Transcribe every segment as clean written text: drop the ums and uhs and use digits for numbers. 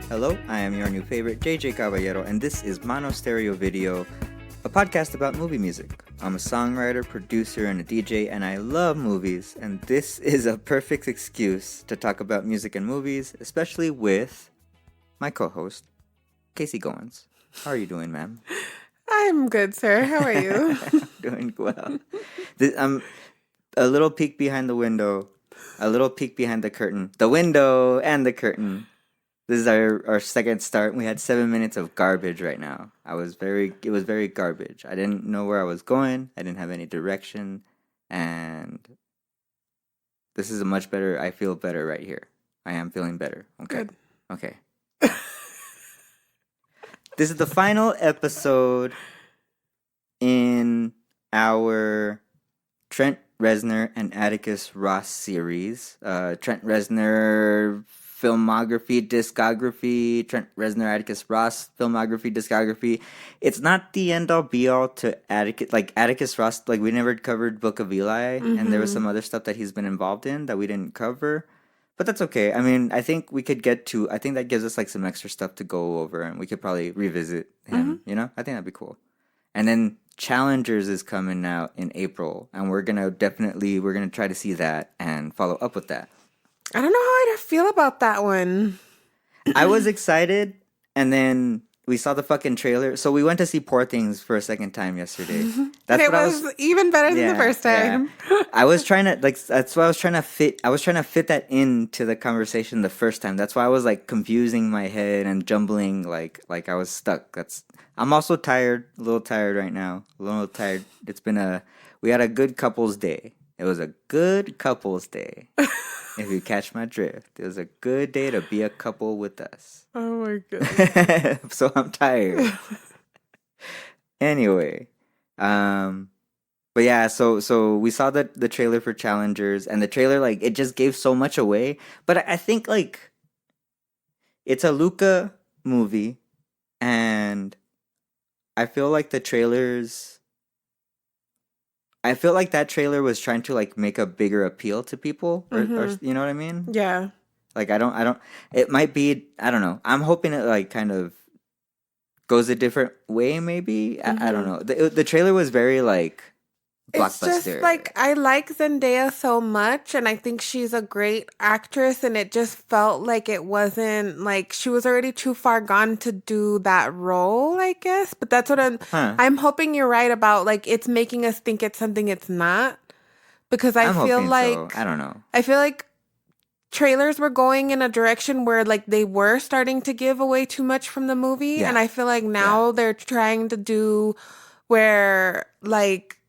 Hello, I am your new favorite, JJ Caballero, and this is MonoStereoVideo, a podcast about movie music. I'm a songwriter, producer, and a DJ, and I love movies, and this is a perfect excuse to talk about music and movies, especially with my co-host, Casey Goins. How are you doing, ma'am? I'm good, sir. How are you? Doing well. A little peek behind the window, a little peek behind the curtain, the window and the curtain. This is our second start. We had 7 minutes of garbage right now. It was very garbage. I didn't know where I was going. I didn't have any direction. And this is a much better, I feel better right here. I am feeling better. Okay. Good. Okay. This is the final episode in our Trent Reznor and Atticus Ross series. Trent Reznor filmography, discography, Trent Reznor, Atticus Ross filmography, discography. It's not the end all be all to Atticus. Like Atticus Ross, like we never covered Book of Eli, and there was some other stuff that he's been involved in that we didn't cover. But that's okay. I mean, I think we could get to. I think that gives us like some extra stuff to go over, and we could probably revisit him. You know, I think that'd be cool. And then Challengers is coming out in April, and we're gonna try to see that and follow up with that. I don't know how I feel about that one. I was excited, and then we saw the fucking trailer. So we went to see Poor Things for a second time yesterday. That's It what I was even better than the first time. Yeah. I was trying to that's what I was trying to fit. I was trying to fit that into the conversation the first time. That's why I was like confusing my head and jumbling like I was stuck. I'm also tired, a little tired right now. A little tired. We had a good couples day. It was a good couples day. If you catch my drift. It was a good day to be a couple with us. Oh my god. So I'm tired. Anyway, but yeah, so we saw the trailer for Challengers, and the trailer, like, it just gave so much away. But I think, like, it's a Luca movie, and I feel like that trailer was trying to like make a bigger appeal to people, or you know what I mean? Yeah. Like I don't. It might be. I don't know. I'm hoping it like kind of goes a different way. Maybe I don't know. The trailer was very like blockbuster. It's just like I like Zendaya so much, and I think she's a great actress, and it just felt like it wasn't like she was already too far gone to do that role, I guess. But that's what I'm hoping you're right about. Like it's making us think it's something it's not, because I feel like so. I don't know. I feel like trailers were going in a direction where like they were starting to give away too much from the movie, and I feel like now they're trying to do where like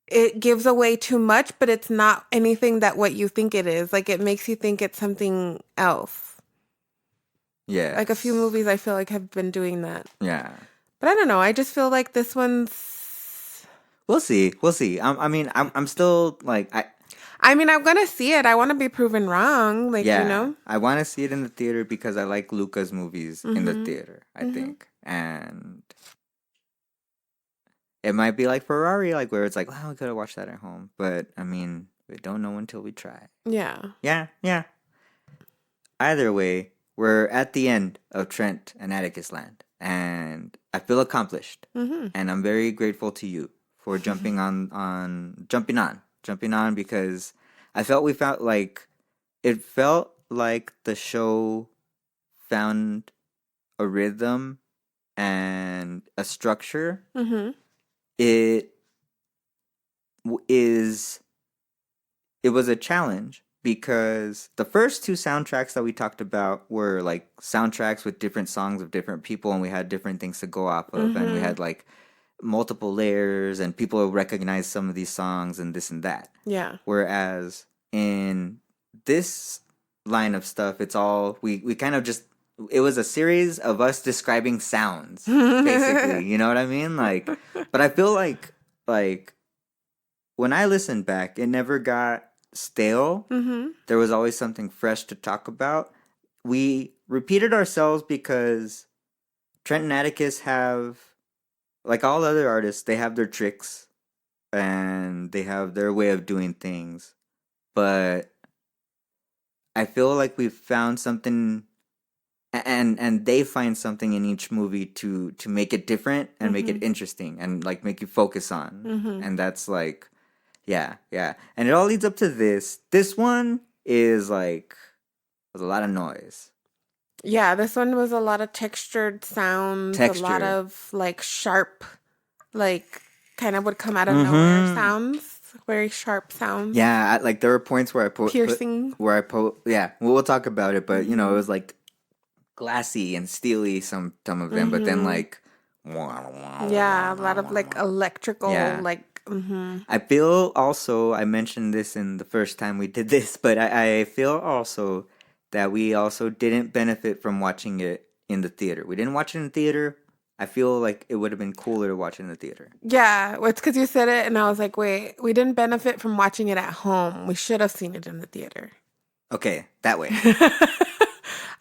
it gives away too much, but it's not anything that what you think it is. Like it makes you think it's something else. Yeah. Like a few movies I feel like have been doing that. Yeah. But I don't know. I just feel like this one's We'll see. I'm still like I'm gonna see it. I want to be proven wrong. Like, you know? I want to see it in the theater because I like Luca's movies in the theater, I think. And it might be like Ferrari, like where it's like, wow, we could have watched that at home. But I mean, we don't know until we try. Yeah. Yeah. Either way, we're at the end of Trent and Atticus Land, and I feel accomplished. And I'm very grateful to you for jumping on because I felt it felt like the show found a rhythm and a structure. It was a challenge because the first two soundtracks that we talked about were like soundtracks with different songs of different people, and we had different things to go off of, and we had like multiple layers, and people recognize some of these songs and this and that. Yeah. Whereas in this line of stuff, it's all we kind of just, it was a series of us describing sounds, basically. You know what I mean? Like, but I feel like when I listened back, it never got stale. There was always something fresh to talk about. We repeated ourselves because Trent and Atticus have, like all other artists, they have their tricks and they have their way of doing things. But I feel like we've found something and they find something in each movie to make it different and make it interesting and like make you focus on. And that's like, yeah, and it all leads up to this one is like was a lot of noise. Yeah, this one was a lot of textured sounds, a lot of like sharp, like kind of would come out of nowhere sounds, very sharp sounds. Yeah, like there were points where I piercing. Yeah, we'll talk about it, but you know, it was like glassy and steely some of them, but then like yeah, a lot of like electrical like I feel also, I mentioned this in the first time we did this, but I feel also that we also didn't benefit from watching it in the theater. We didn't watch it in the theater. I feel like it would have been cooler to watch it in the theater. Yeah, it's because you said it, and I was like, wait, we didn't benefit from watching it at home. We should have seen it in the theater. Okay, that way.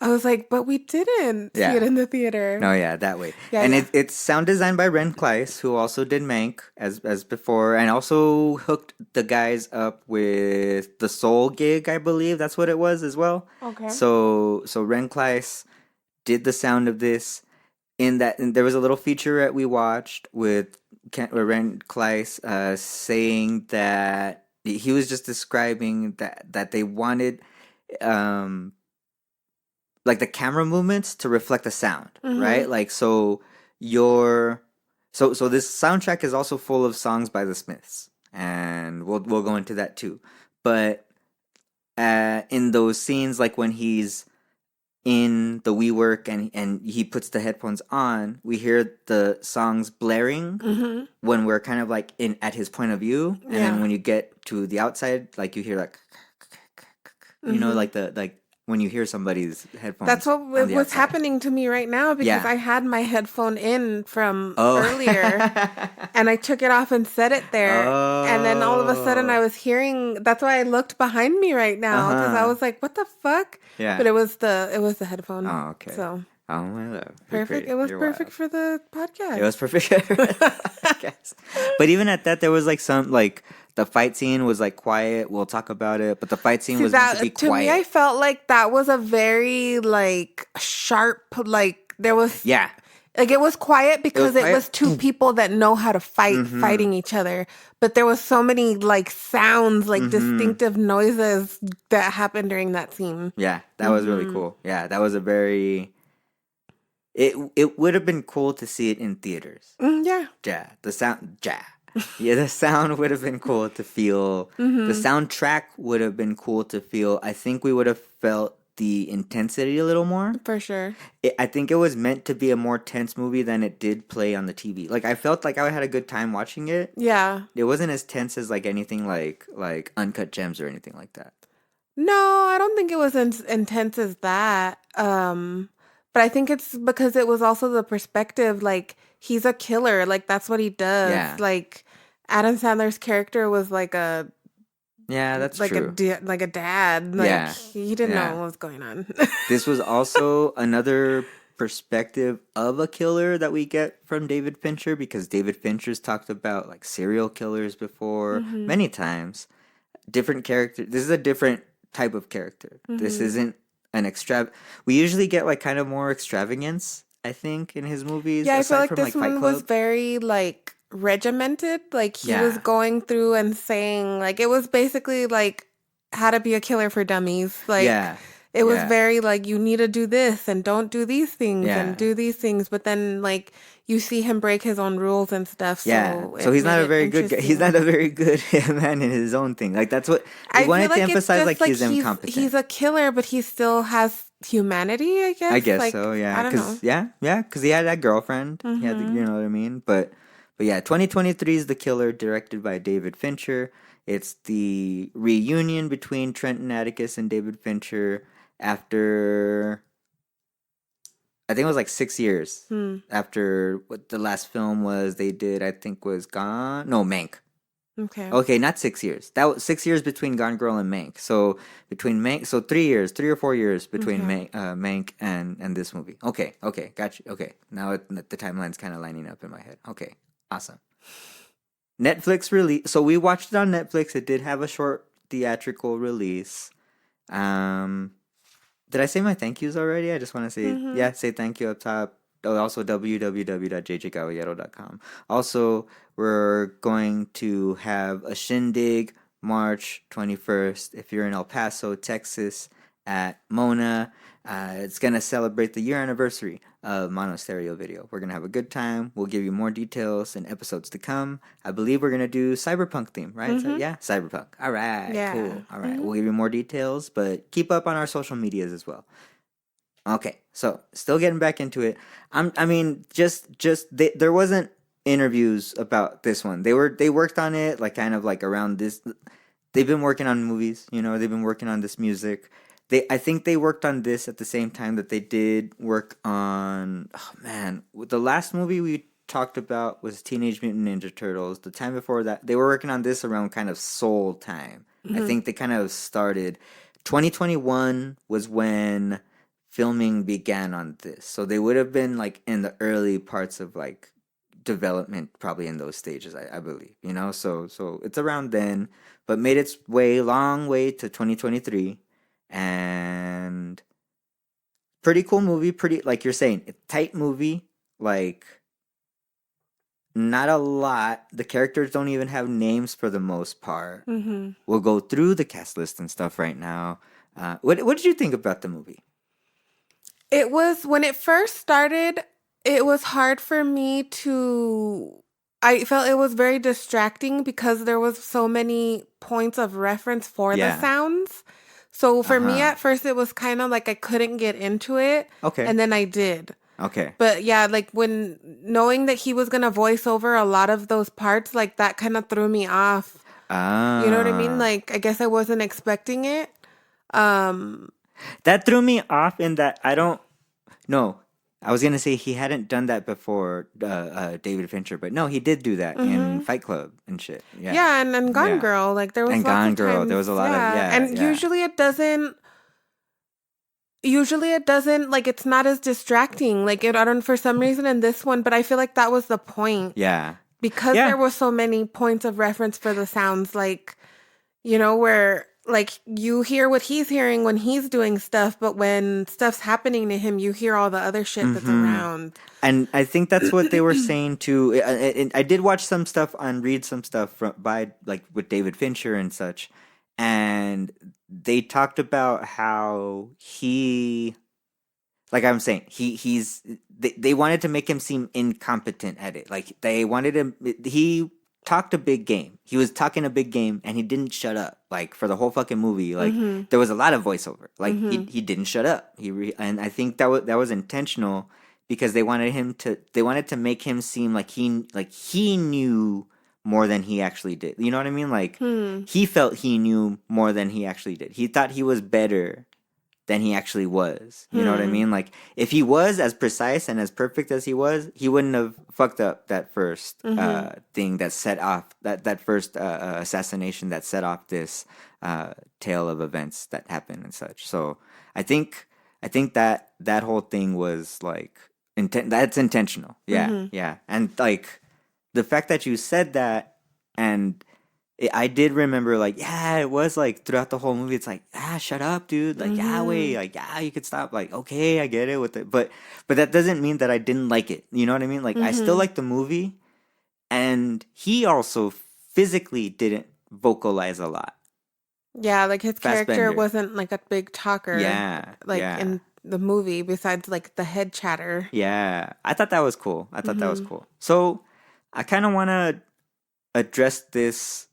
I was like, but we didn't see it in the theater. No, yeah, that way. Yeah, and it's sound designed by Ren Kleiss, who also did Mank as before, and also hooked the guys up with the Soul gig, I believe that's what it was as well. Okay. So Ren Kleiss did the sound of this. And there was a little featurette we watched with Ren Kleiss saying that he was just describing that they wanted like the camera movements to reflect the sound, right? Like so this soundtrack is also full of songs by the Smiths, and we'll go into that too. But in those scenes, like when he's in the WeWork and he puts the headphones on, we hear the songs blaring when we're kind of like at his point of view, and then when you get to the outside, like you hear like you know, like when you hear somebody's headphones. That's what's happening to me right now, because I had my headphone in from earlier and I took it off and set it there. And then all of a sudden I was hearing, that's why I looked behind me right now, because I was like, what the fuck? Yeah. But it was the headphone. Oh, okay. So. Oh my love. Perfect. It was perfect for the podcast. It was perfect for the podcast. But even at that, there was like some, like, the fight scene was like quiet. We'll talk about it. But the fight scene was meant to be quiet. To me, I felt like that was a very like sharp, like there was. Yeah. Like it was quiet because it was two people that know how to fight, fighting each other. But there was so many like sounds, like distinctive noises that happened during that scene. Yeah, that was really cool. Yeah, that was a very. It would have been cool to see it in theaters. Yeah. Yeah, the sound. Yeah. Yeah, the sound would have been cool to feel. The soundtrack would have been cool to feel. I think we would have felt the intensity a little more. For sure. I think it was meant to be a more tense movie than it did play on the TV. Like, I felt like I had a good time watching it. Yeah. It wasn't as tense as like anything like Uncut Gems or anything like that. No, I don't think it was as intense as that. But I think it's because it was also the perspective, like, he's a killer. Like, that's what he does. Yeah. Like, Adam Sandler's character was like a... Yeah, that's like true. Like a dad. Like, he didn't know what was going on. This was also another perspective of a killer that we get from David Fincher, because David Fincher's talked about, like, serial killers before many times. Different character. This is a different type of character. This isn't an we usually get like kind of more extravagance, I think, in his movies. Yeah, I feel like this one was very like regimented. Like he was going through and saying, like, it was basically like how to be a killer for dummies. Like it was very like, you need to do this and don't do these things and do these things. But then like you see him break his own rules and stuff. So he's not a very good guy. He's not a very good man in his own thing. Like that's what I wanted to emphasize. Like he's incompetent. He's a killer, but he still has humanity. I guess. I guess like, so. Yeah. I don't know. Because he had that girlfriend. He had, you know what I mean. But yeah, 2023 is The Killer, directed by David Fincher. It's the reunion between Trent and Atticus and David Fincher after, I think it was like 6 years after what the last film was they did, I think was Mank. Okay, not 6 years. That was 6 years between Gone Girl and Mank. So between Mank, so 3 years, 3 or 4 years between Mank and this movie. Okay, got you. Okay, now the timeline's kind of lining up in my head. Okay, awesome. Netflix release. So we watched it on Netflix. It did have a short theatrical release. Did I say my thank yous already? I just want to say, say thank you up top. Oh, also www.jjcaballero.com. Also, we're going to have a shindig March 21st if you're in El Paso, Texas at Mona. It's going to celebrate the year anniversary of MonoStereoVideo. We're going to have a good time. We'll give you more details in episodes to come. I believe we're going to do cyberpunk theme, right? So, yeah, cyberpunk. All right, cool. All right, we'll give you more details, but keep up on our social medias as well. Okay, so still getting back into it. There wasn't interviews about this one. They worked on it like kind of like around this. They've been working on movies, you know. They've been working on this music. I think they worked on this at the same time that they did work on. Oh man, the last movie we talked about was Teenage Mutant Ninja Turtles. The time before that, they were working on this around kind of Soul time. I think they kind of started. 2021 was when filming began on this, so they would have been like in the early parts of like development, probably in those stages, I believe, you know. So it's around then, but made its long way to 2023, and pretty cool movie, pretty, like you're saying, a tight movie, like not a lot. The characters don't even have names for the most part. We'll go through the cast list and stuff right now. What did you think about the movie? It was, when it first started, it was hard for me to, I felt it was very distracting because there was so many points of reference for the sounds. So for me at first, it was kind of like I couldn't get into it. Okay. And then I did. Okay. But yeah, like when knowing that he was going to voice over a lot of those parts, like that kind of threw me off. You know what I mean? Like, I guess I wasn't expecting it. That threw me off in that I was going to say he hadn't done that before, David Fincher, but no, he did do that in Fight Club and shit. Yeah. Yeah, and Gone Girl. Like, there was and lots Gone of Girl. times, There was a lot of, And usually it doesn't, like, it's not as distracting. Like, I don't, for some reason in this one, but I feel like that was the point. Yeah. Because there were so many points of reference for the sounds, like, you know, where, like, you hear what he's hearing when he's doing stuff, but when stuff's happening to him, you hear all the other shit that's around. And I think that's what they were saying too. I did watch some stuff read some stuff by like with David Fincher and such, and they talked about how he, like I'm saying, they wanted to make him seem incompetent at it. Like they wanted him. He talked a big game. He was talking a big game, and he didn't shut up. Like for the whole fucking movie, like there was a lot of voiceover. Like he didn't shut up. And I think that was intentional because they wanted to make him seem like he knew more than he actually did. You know what I mean? Like he felt he knew more than he actually did. He thought he was better than he actually was. You know what I mean? Like if he was as precise and as perfect as he was, he wouldn't have fucked up that first thing that set off that first assassination that set off this tale of events that happened and such. So I think that whole thing was like that's intentional. Yeah. Yeah. And like the fact that you said that, and I did remember, like, yeah, it was like throughout the whole movie, it's like, shut up, dude. Like, wait, like, you could stop. Like, okay, I get it with it, but that doesn't mean that I didn't like it. You know what I mean? Like, I still like the movie, and he also physically didn't vocalize a lot. Yeah, like his character wasn't like a big talker. Yeah, like in the movie, besides like the head chatter. Yeah, I thought that was cool. So I kind of want to address this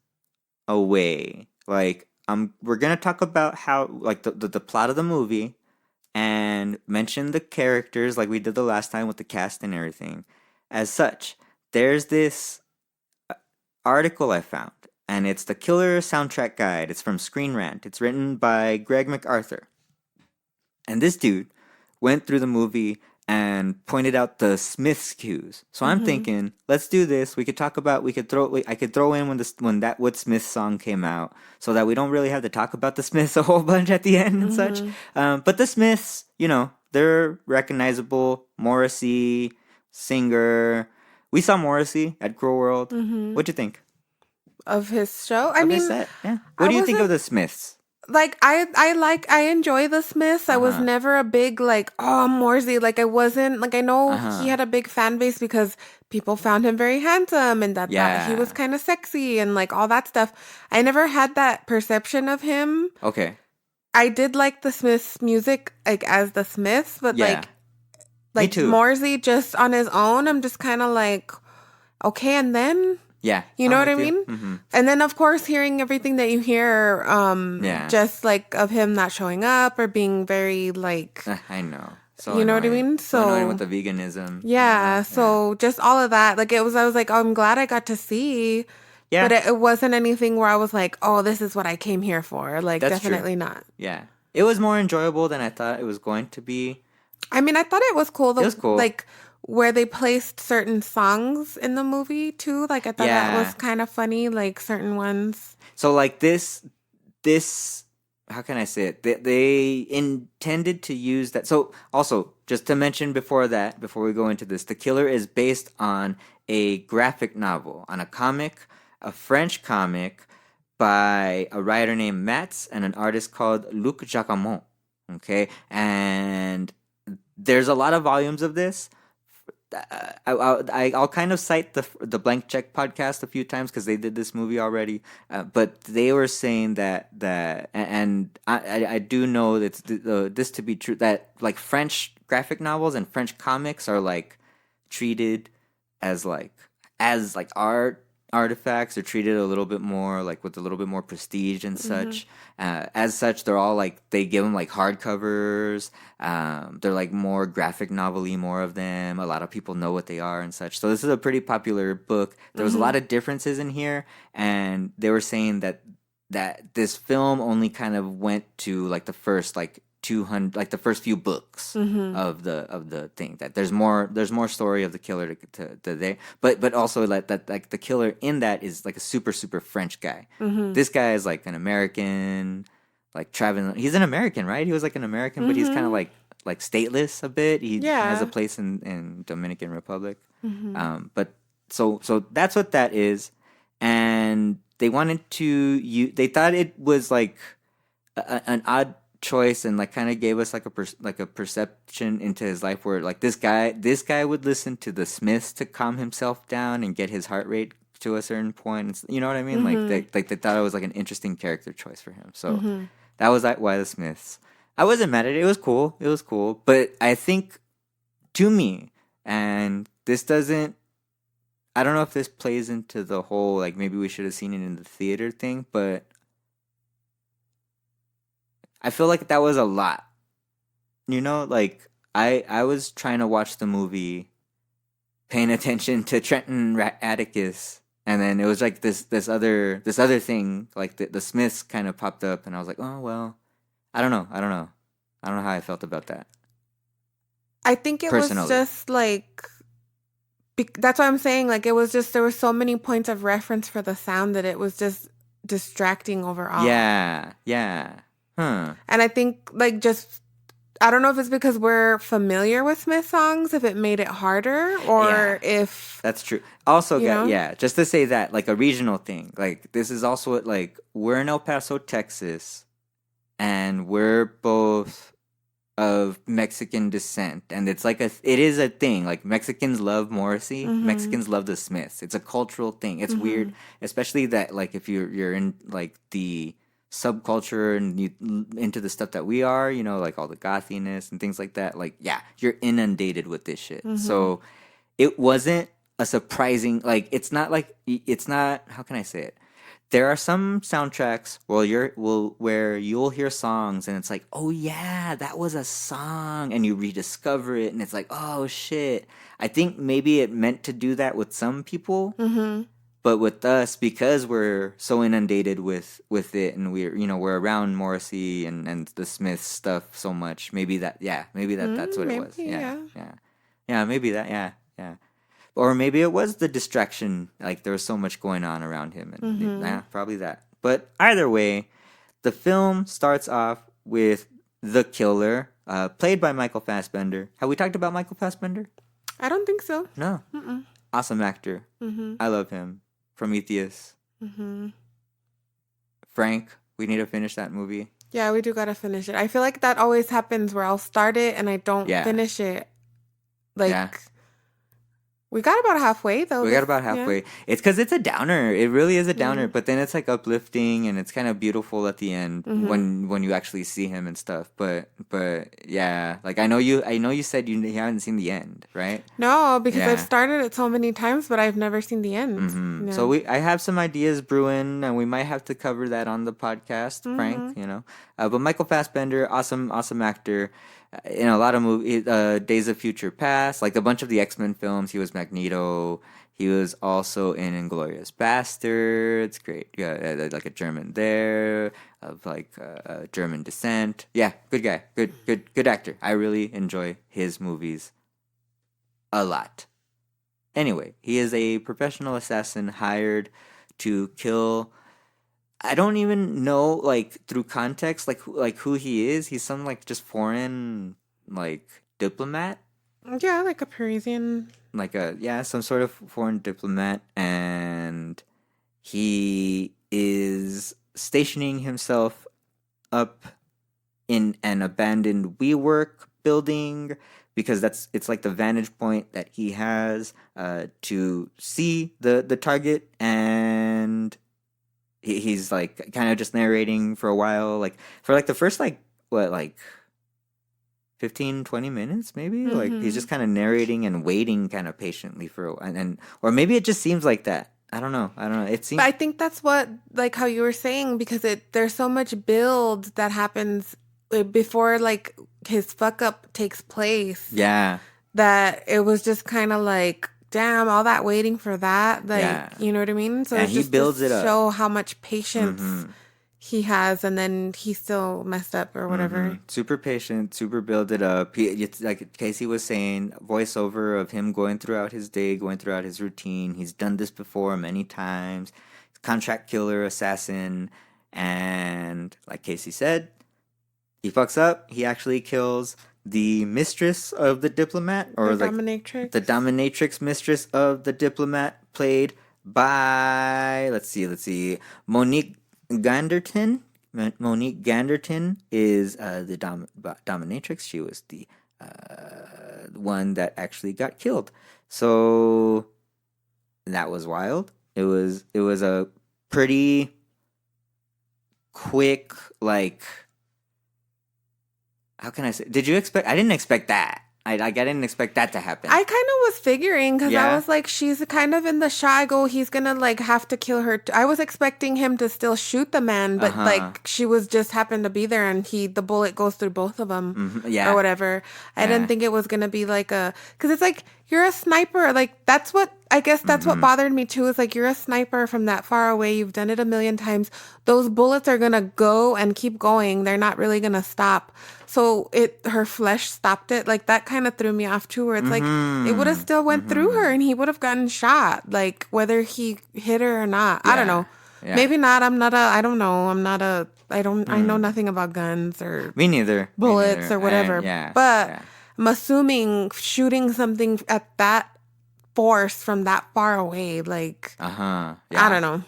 away. Like, we're gonna talk about how, like, the plot of the movie, and mention the characters like we did the last time with the cast and everything. As such, there's this article I found, and it's the Killer Soundtrack Guide. It's from Screen Rant. It's written by Greg MacArthur, and this dude went through the movie and pointed out the Smiths cues. So I'm thinking, let's do this. I could throw in when that Wood Smith song came out, so that we don't really have to talk about the Smiths a whole bunch at the end and such. But the Smiths, you know, they're recognizable. Morrissey, singer. We saw Morrissey at Cruel World. What'd you think of his show? His set? Yeah. What do you think of the Smiths? like I enjoy the Smiths. I was never a big like, oh, Morsey. Like I wasn't like, I know he had a big fan base because people found him very handsome and that he was kind of sexy and like all that stuff. I never had that perception of him. Okay. I did like the Smiths music like as the Smiths, but like Morsey just on his own, I'm just kind of like, okay, and then you know what I mean? Mm-hmm. And then of course hearing everything that you hear, just like of him not showing up or being very like, I know. So you know what I mean? So annoying with the veganism. Yeah. So just all of that, like I was like, oh, I'm glad I got to see. Yeah. But it wasn't anything where I was like, oh, this is what I came here for. Like, that's definitely not. Yeah. It was more enjoyable than I thought it was going to be. I mean, I thought it was cool. It was cool. Like, where they placed certain songs in the movie, too. Like, I thought that was kind of funny. Like, certain ones. So, like, this, how can I say it? They intended to use that. So, also, just to mention before we go into this, The Killer is based on a graphic novel, on a comic, a French comic by a writer named Mats and an artist called Luc Jacquemont. Okay? And there's a lot of volumes of this. I'll kind of cite the Blank Check podcast a few times because they did this movie already, but they were saying that and I do know that this to be true, that like French graphic novels and French comics are like treated as art artifacts, are treated a little bit more like with a little bit more prestige and such. As such, they're all like, they give them like hardcovers. They're like more graphic novel-y, more of them. A lot of people know what they are and such. So this is a pretty popular book. There was a lot of differences in here, and they were saying that this film only kind of went to like the first like 200, like the first few books of the thing, that there's more story of the killer to there, but also that like the killer in that is like a super French guy. This guy is like an American, like traveling. He's an American, right? He was like an American, but he's kind of like stateless a bit. He has a place in Dominican Republic. But so that's what that is, and they wanted to they thought it was like an odd choice, and like kind of gave us like a perception into his life where like this guy would listen to the Smiths to calm himself down and get his heart rate to a certain point. You know what I mean? Like they thought it was like an interesting character choice for him. So that was like why the Smiths. I wasn't mad at it. It was cool. But I think, to me, and this doesn't, I don't know if this plays into the whole like maybe we should have seen it in the theater thing, but I feel like that was a lot. You know, like I was trying to watch the movie, paying attention to Trent and Atticus, and then it was like this other thing, like the Smiths kind of popped up, and I was like, oh well, I don't know how I felt about that. I think it was just like, that's what I'm saying. Like it was just, there were so many points of reference for the sound that it was just distracting overall. Yeah. And I think like just, I don't know if it's because we're familiar with Smith songs, if it made it harder, or if that's true. Also, just to say that, like a regional thing, like this is also like we're in El Paso, Texas, and we're both of Mexican descent, and it's like it is a thing. Like Mexicans love Morrissey, Mexicans love the Smiths. It's a cultural thing. It's weird, especially that like if you're in like the subculture and you into the stuff that we are, you know, like all the gothiness and things like that, like you're inundated with this shit. So it wasn't a surprising, like it's not how can I say it, there are some soundtracks where you'll hear songs and it's like, oh yeah, that was a song, and you rediscover it and it's like, oh shit. I think maybe it meant to do that with some people. But with us, because we're so inundated with it, and we're around Morrissey and the Smiths stuff so much, maybe that's what it was. Yeah, maybe that. Yeah. Or maybe it was the distraction. Like there was so much going on around him, and probably that. But either way, the film starts off with the killer, played by Michael Fassbender. Have we talked about Michael Fassbender? I don't think so. No. Awesome actor. I love him. Prometheus. Frank, we need to finish that movie. Yeah, we do gotta finish it. I feel like that always happens where I'll start it and I don't Yeah. finish it. Like, Yeah. we got about halfway though. We got about halfway. It's because it's a downer. It really is a downer. Yeah. But then it's like uplifting and it's kind of beautiful at the end when you actually see him and stuff. But yeah, like I know you said you haven't seen the end, right? No, because Yeah. I've started it so many times, but I've never seen the end. Yeah. So I have some ideas brewing, and we might have to cover that on the podcast, Frank. You know, but Michael Fassbender, awesome actor. In a lot of movies, Days of Future Past, like a bunch of the X-Men films, he was Magneto. He was also in Inglourious Basterds. Great, yeah, like a German there of like German descent. Yeah, good guy, good actor. I really enjoy his movies a lot. Anyway, he is a professional assassin hired to kill. I don't even know, like, through context, like who he is. He's some like just foreign like diplomat, Yeah, like a Parisian. like some sort of foreign diplomat, and he is stationing himself up in an abandoned WeWork building because it's like the vantage point that he has to see the target, and he's like kind of just narrating for a while, like for like the first like what, like 15-20 minutes maybe. Like he's just kind of narrating and waiting kind of patiently for and or maybe it just seems like that. I don't know. It seems. But I think that's what, like how you were saying, because there's so much build that happens before like his fuck up takes place. Yeah. That it was just kind of like, damn, all that waiting for that. Like, Yeah. you know what I mean? So And it's he just builds to it up. show how much patience he has, and then he still messed up or whatever. Super patient, super build it up. It's like Casey was saying, voiceover of him going throughout his day, going throughout his routine. He's done this before many times. Contract killer, assassin, and like Casey said, he fucks up. He actually kills the mistress of the diplomat, or The like dominatrix. the dominatrix mistress of the diplomat, played by let's see, Monique Ganderton. Monique Ganderton is the dominatrix. She was the one that actually got killed. So that was wild. It was a pretty quick, like, how can I say? Did you expect? I didn't expect that. I didn't expect that to happen. I kind of was figuring, because Yeah? I was like, she's kind of in the shot. I go, he's gonna like have to kill her. I was expecting him to still shoot the man, but like she was just happened to be there, and the bullet goes through both of them, Yeah. or whatever. I didn't think it was gonna be like because it's like you're a sniper. Like that's what I guess that's what bothered me too. Is like you're a sniper from that far away. You've done it a million times. Those bullets are gonna go and keep going. They're not really gonna stop. So her flesh stopped it. Like that kind of threw me off too. Where it's like it would have still went through her, and he would have gotten shot. Like whether he hit her or not, I don't know. Yeah. Maybe not. I don't know. I know nothing about guns or Me neither. bullets or whatever. But I'm assuming shooting something at that force from that far away, like Yeah. I don't know.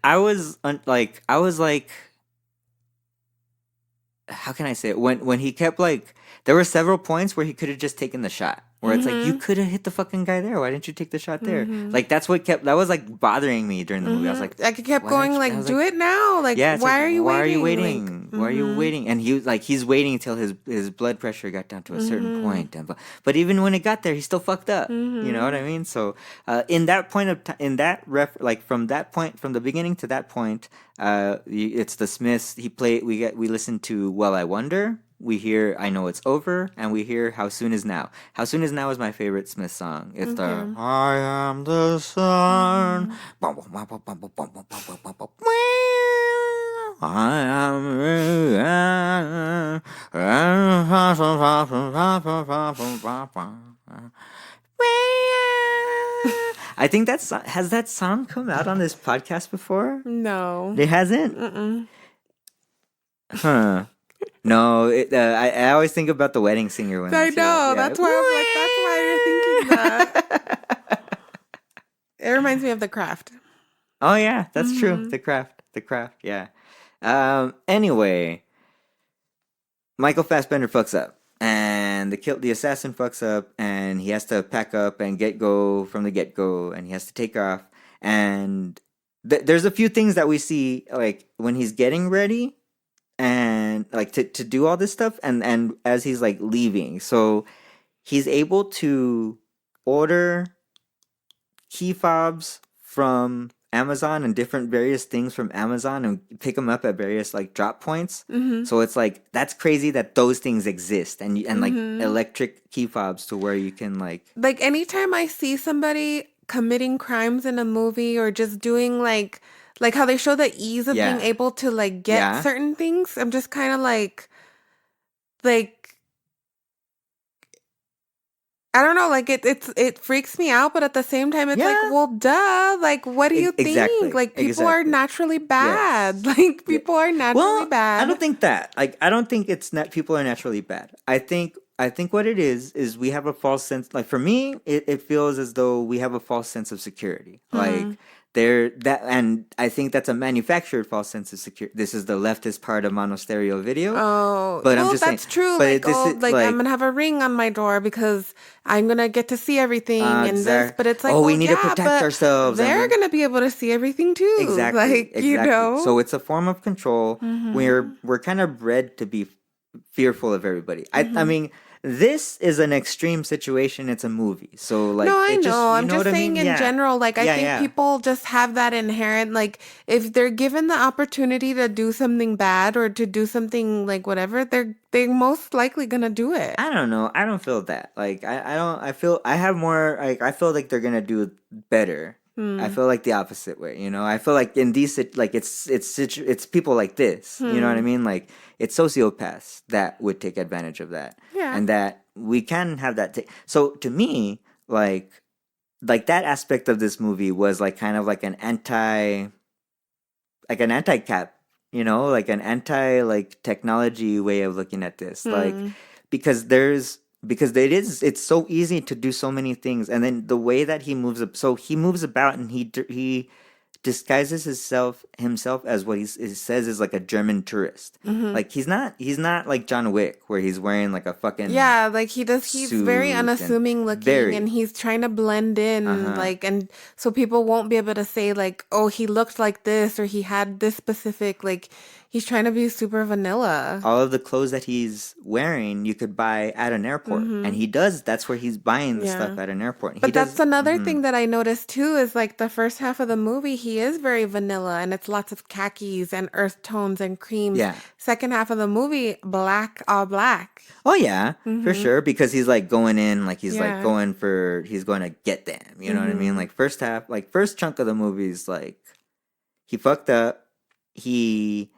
I was like, how can I say it? When he kept like, there were several points where he could have just taken the shot. Where it's like, you could have hit the fucking guy there. Why didn't you take the shot there? Like that's what that was like bothering me during the movie. I was like, I kept going like, do it now. Like, yeah, why are you waiting? Why are you waiting? Like, why are you waiting? And he's waiting until his blood pressure got down to a certain point. But even when it got there, he still fucked up. You know what I mean? So in that point of like from that point, from the beginning to that point, it's the Smiths. We listen to Well I Wonder. We hear I Know It's Over, and we hear How Soon Is Now. How Soon Is Now is my favorite Smith song. It's the I am the sun. I think has that song come out on this podcast before? No, It hasn't. Huh. No, I always think about The Wedding Singer when I know. That's why I'm like, that's why you're thinking that. It reminds me of The Craft. Oh yeah, that's true. The Craft, yeah. Anyway, Michael Fassbender fucks up. And the assassin fucks up, and he has to pack up and go from the get go, and he has to take off. And there's a few things that we see, like when he's getting ready, and like to do all this stuff, and as he's like leaving, so he's able to order key fobs from Amazon and different various things from Amazon and pick them up at various like drop points. Mm-hmm. So it's like that's crazy that those things exist and like Mm-hmm. electric key fobs to where you can like anytime I see somebody committing crimes in a movie or just doing like how they show the ease of Yeah. being able to like get Yeah. certain things, I'm just kind of like I don't know, like it freaks me out, but at the same time, it's like, Yeah. well, duh. Like, what do you Exactly. think? Like, people are Exactly. naturally bad. Like, people are naturally Well, bad. I don't think that. Like, I don't think it's not people are naturally bad. I think what it is we have a false sense. Like for me, it feels as though we have a false sense of security. Like and I think that's a manufactured false sense of security. This is the leftist part of MonoStereoVideo. Oh, but well, I'm just that's saying, true. but Like, this is like I'm gonna have a ring on my door because I'm gonna get to see everything and this. But it's like, we well, need yeah, to protect but ourselves. they're gonna be able to see everything too. Exactly. Like, you know. So it's a form of control. Mhm. We're kind of bred to be fearful of everybody. I Mm-hmm. mean, this is an extreme situation. It's a movie, so like No, I it just know. you I'm know just what I saying mean? in general, like I Yeah, think yeah. people just have that inherent, like if they're given the opportunity to do something bad or to do something like whatever, they're most likely gonna do it. I don't know. I don't feel that. Like I don't. I feel I have more. Like I feel like they're gonna do better. I feel like the opposite way. You know. I feel like in these like it's people like this. You know what I mean? Like it's sociopaths that would take advantage of that. Yeah. And that we can have that. So to me, like that aspect of this movie was like kind of like an anti-cap, you know, like an anti like technology way of looking at this, like because it's so easy to do so many things, and then the way that he moves up, so he moves about and he disguises himself as what he says is like a German tourist. Like he's not like John Wick where he's wearing like a fucking Yeah, like he's very suit and unassuming looking very and he's trying to blend in like and so people won't be able to say like, oh, he looked like this or he had this specific like he's trying to be super vanilla. all of the clothes that he's wearing you could buy at an airport, and he does. That's where he's buying the stuff at an airport. And But that's another thing that I noticed too is like the first half of the movie, he is very vanilla and it's lots of khakis and earth tones and creams. Yeah. Second half of the movie, black, all black. Oh yeah, for sure, because he's like going in, like he's like Yeah. he's going to get them. You know what I mean? Like first half, like first chunk of the movie is like he fucked up. He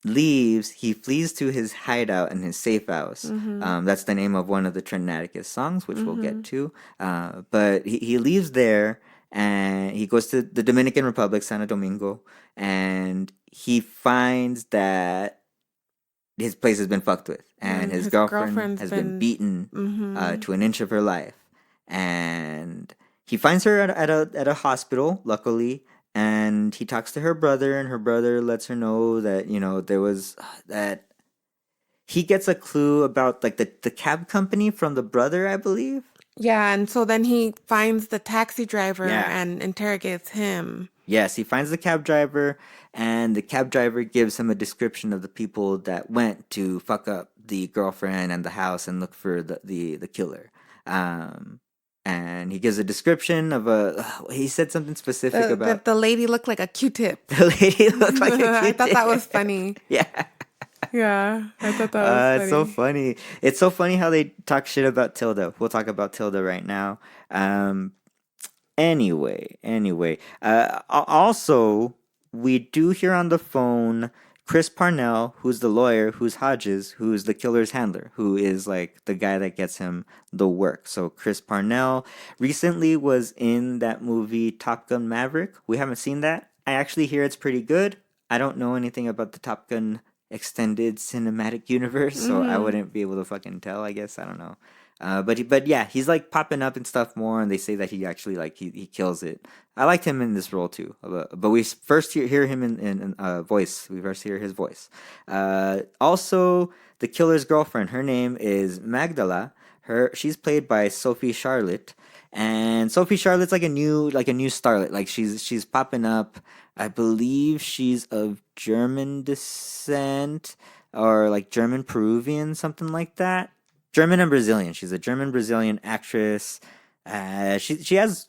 leaves. He flees to his hideout in his safe house. That's the name of one of the Trent and Atticus songs, which we'll get to. But he leaves there and he goes to the Dominican Republic, Santo Domingo, and he finds that his place has been fucked with, and his girlfriend has been beaten to an inch of her life, and he finds her at a hospital, luckily, and he talks to her brother, and her brother lets her know that there was that he gets a clue about like the cab company from the brother, I believe. Yeah, and so then he finds the taxi driver Yeah. and interrogates him. Yes, he finds the cab driver, and the cab driver gives him a description of the people that went to fuck up the girlfriend and the house and look for the killer. And he gives a description of he said something specific about The lady looked like a Q-tip. the lady looked like a I thought that Q-tip. was funny. Yeah. Yeah, I thought that was funny. It's so funny. It's so funny how they talk shit about Tilda. We'll talk about Tilda right now. Anyway. Also, we do hear on the phone Chris Parnell, who's the lawyer, who's Hodges, who's the killer's handler, who is like the guy that gets him the work. So Chris Parnell recently was in that movie Top Gun Maverick. We haven't seen that. I actually hear it's pretty good. I don't know anything about the Top Gun extended cinematic universe, so I wouldn't be able to fucking tell, I guess. I don't know. But yeah, he's like popping up and stuff more, and they say that he actually like he kills it. I liked him in this role too, but we first hear him in voice. We first hear his voice. Also, the killer's girlfriend. Her name is Magdala. She's played by Sophie Charlotte, and Sophie Charlotte's like a new starlet. Like she's popping up. I believe she's of German descent or like German Peruvian, something like that. German and Brazilian. She's a German Brazilian actress. She has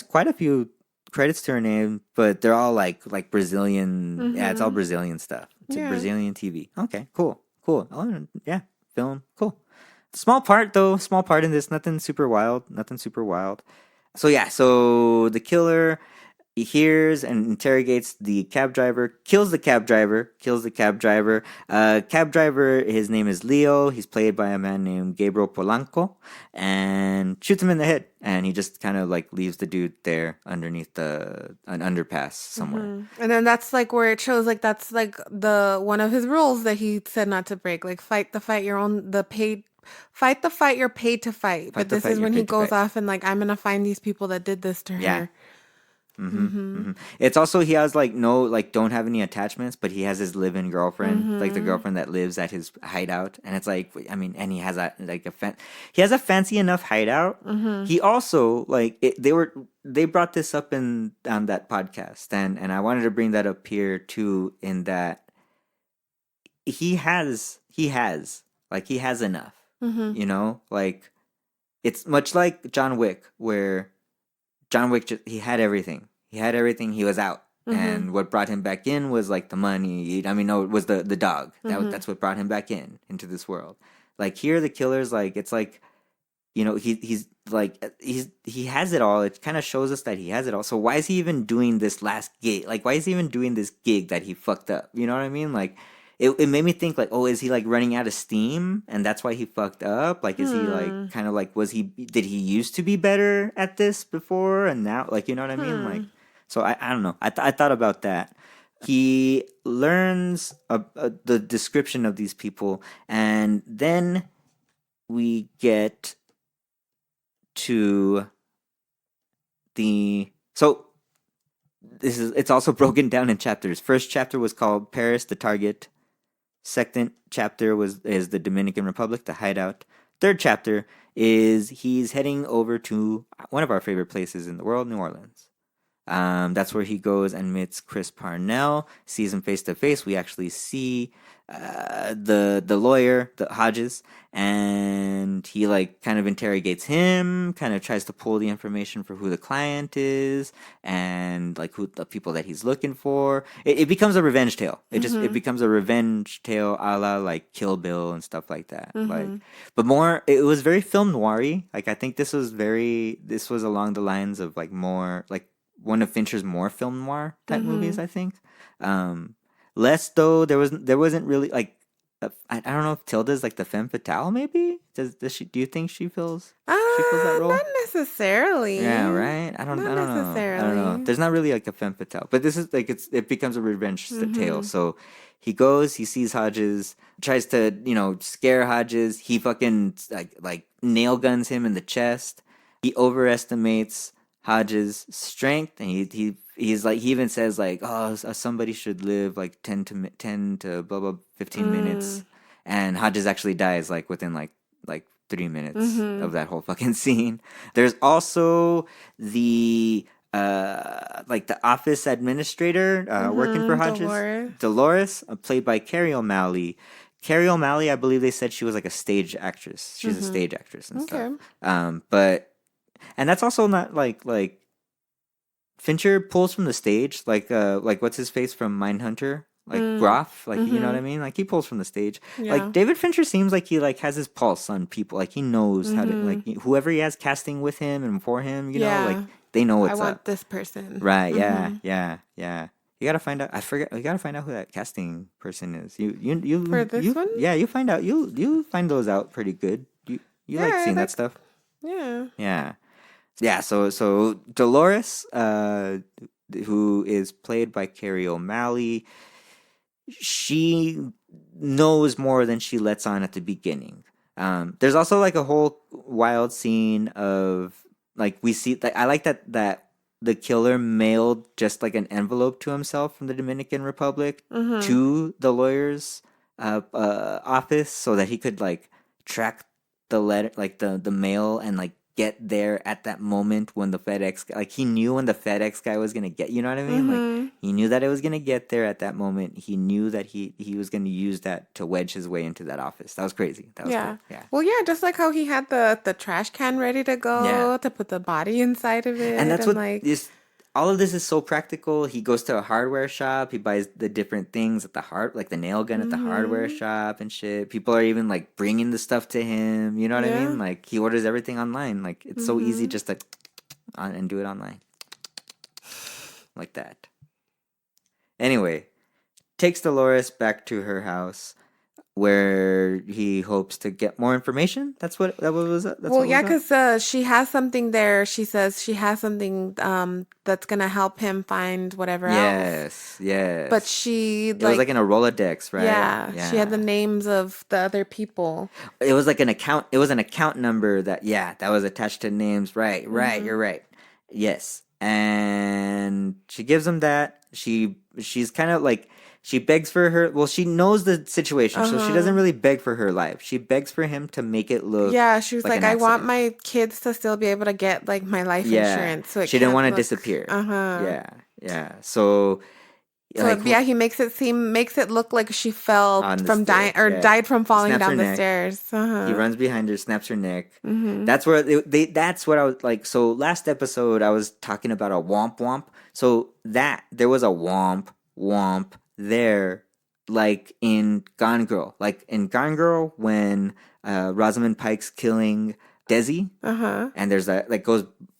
quite a few credits to her name, but they're all like Brazilian. Mm-hmm. Yeah, it's all Brazilian stuff. It's a Brazilian TV. Okay, cool. Oh yeah, film, cool. Small part though. Small part in this. Nothing super wild. So yeah. So the killer. He hears and interrogates the cab driver, kills the cab driver. Cab driver, his name is Leo. He's played by a man named Gabriel Polanco, and shoots him in the head. And he just kind of like leaves the dude there underneath an underpass somewhere. Mm-hmm. And then that's like where it shows like that's like the one of his rules that he said not to break. Like fight the fight you're paid to fight. But this is when he goes off and like, I'm gonna find these people that did this to her. It's also he has like don't have any attachments, but he has his live-in girlfriend, like the girlfriend that lives at his hideout, and it's like and he has he has a fancy enough hideout. He also they brought this up on that podcast, and I wanted to bring that up here too, in that he has enough, like it's much like John Wick, where John Wick, he had everything. He was out. And what brought him back in was like the money. No, it was the dog. That's what brought him back into this world. Like here, the killer's like, it's like, he has it all. It kind of shows us that he has it all. So why is he even doing this last gig? Like, why is he even doing this gig that he fucked up? You know what I mean? Like, it made me think like, oh, is he like running out of steam and that's why he fucked up? Like, is he like kind of like, did he used to be better at this before and now, like, you know what I mean? Like, so I don't know. I thought about that. He learns the description of these people, and then we get to it's also broken down in chapters. First chapter was called Paris, the Target. Second chapter is the Dominican Republic, the hideout. Third chapter is he's heading over to one of our favorite places in the world, New Orleans. That's where he goes and meets Chris Parnell, sees him face to face. We actually see the lawyer, the Hodges, and he like kind of interrogates him, kind of tries to pull the information for who the client is and like who the people that he's looking for. It becomes a revenge tale. It becomes a revenge tale a la like Kill Bill and stuff like that. Like, but more, it was very film noir-y. Like I think this was along the lines of like more like one of Fincher's more film noir type movies, I think. Less though, there wasn't really like I don't know if Tilda's like the femme fatale. Maybe does she? Do you think she feels that role? Not necessarily. Yeah, right. I don't know. There's not really like a femme fatale, but this is like it becomes a revenge tale. So he goes, he sees Hodges, tries to scare Hodges. He fucking like nail guns him in the chest. He overestimates Hodges' strength, and he's like, he even says like, oh, somebody should live like 10 to blah blah 15 minutes, and Hodges actually dies like within like 3 minutes of that whole fucking scene. There's also the the office administrator working for Hodges, Dolores, played by Carrie O'Malley. Carrie O'Malley, I believe they said she was like a stage actress. She's a stage actress and stuff. And that's also not like Fincher pulls from the stage, like what's his face from Mindhunter, like Groff, like you know what I mean? Like he pulls from the stage. Yeah. Like David Fincher seems like he like has his pulse on people. Like he knows how to like whoever he has casting with him and for him, you know, like they know what's up. I want this person. Right? Yeah. You gotta find out. You gotta find out who that casting person is. You for this one? Yeah, you find out. You find those out pretty good. You like seeing that stuff. Yeah. Yeah, so Dolores, who is played by Carrie O'Malley, she knows more than she lets on at the beginning. There's also like a whole wild scene of like we see. Like, I like that the killer mailed just like an envelope to himself from the Dominican Republic to the lawyer's office so that he could like track the letter, like the mail, and like get there at that moment when the FedEx, like he knew when the FedEx guy was gonna get, you know what I mean? Like he knew that it was gonna get there at that moment. He knew that he was gonna use that to wedge his way into that office. That was crazy. That was cool. Yeah. Well, yeah, just like how he had the trash can ready to go to put the body inside of it, and that's what like is. All of this is so practical. He goes to a hardware shop. He buys the different things at the like the nail gun at the hardware shop and shit. People are even like bringing the stuff to him. You know what I mean? Like he orders everything online. Like it's so easy just to and do it online like that. Anyway, takes Dolores back to her house, where he hopes to get more information. That's what was. Because she has something there. She says she has something that's gonna help him find whatever else. Yes. But it was like in a Rolodex, right? Yeah. She had the names of the other people. It was like an account. It was an account number that was attached to names. Right. You're right. Yes. And she gives him that. She's kind of like. She begs for her. Well, she knows the situation, so she doesn't really beg for her life. She begs for him to make it look. Yeah, she was like, I want my kids to still be able to get like my life insurance. So she didn't want to disappear. Yeah. So like, he makes it look like she fell from dying or died from falling down the stairs. He runs behind her, snaps her neck. That's where that's what I was like. So last episode, I was talking about a womp womp. So there was a womp there, like in Gone Girl. Like in Gone Girl, when Rosamund Pike's killing Desi, and there's that like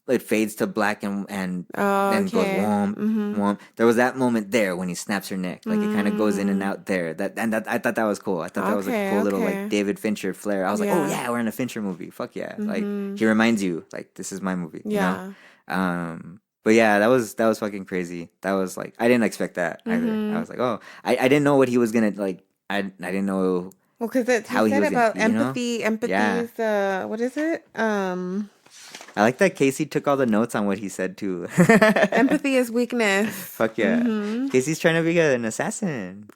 it fades to black and then goes womp womp. There was that moment there when he snaps her neck, like it kind of goes in and out there. I thought that was cool. I thought that was a cool little like David Fincher flair. I was like, oh yeah, we're in a Fincher movie. Fuck yeah! Like he reminds you, like this is my movie. Yeah. You know? But yeah, that was fucking crazy. That was like I didn't expect that either. I was like, oh, I didn't know what he was gonna like. I didn't know. Well, because he said about empathy. Empathy is what is it? I like that Casey took all the notes on what he said too. Empathy is weakness. Fuck yeah, Casey's trying to be an assassin.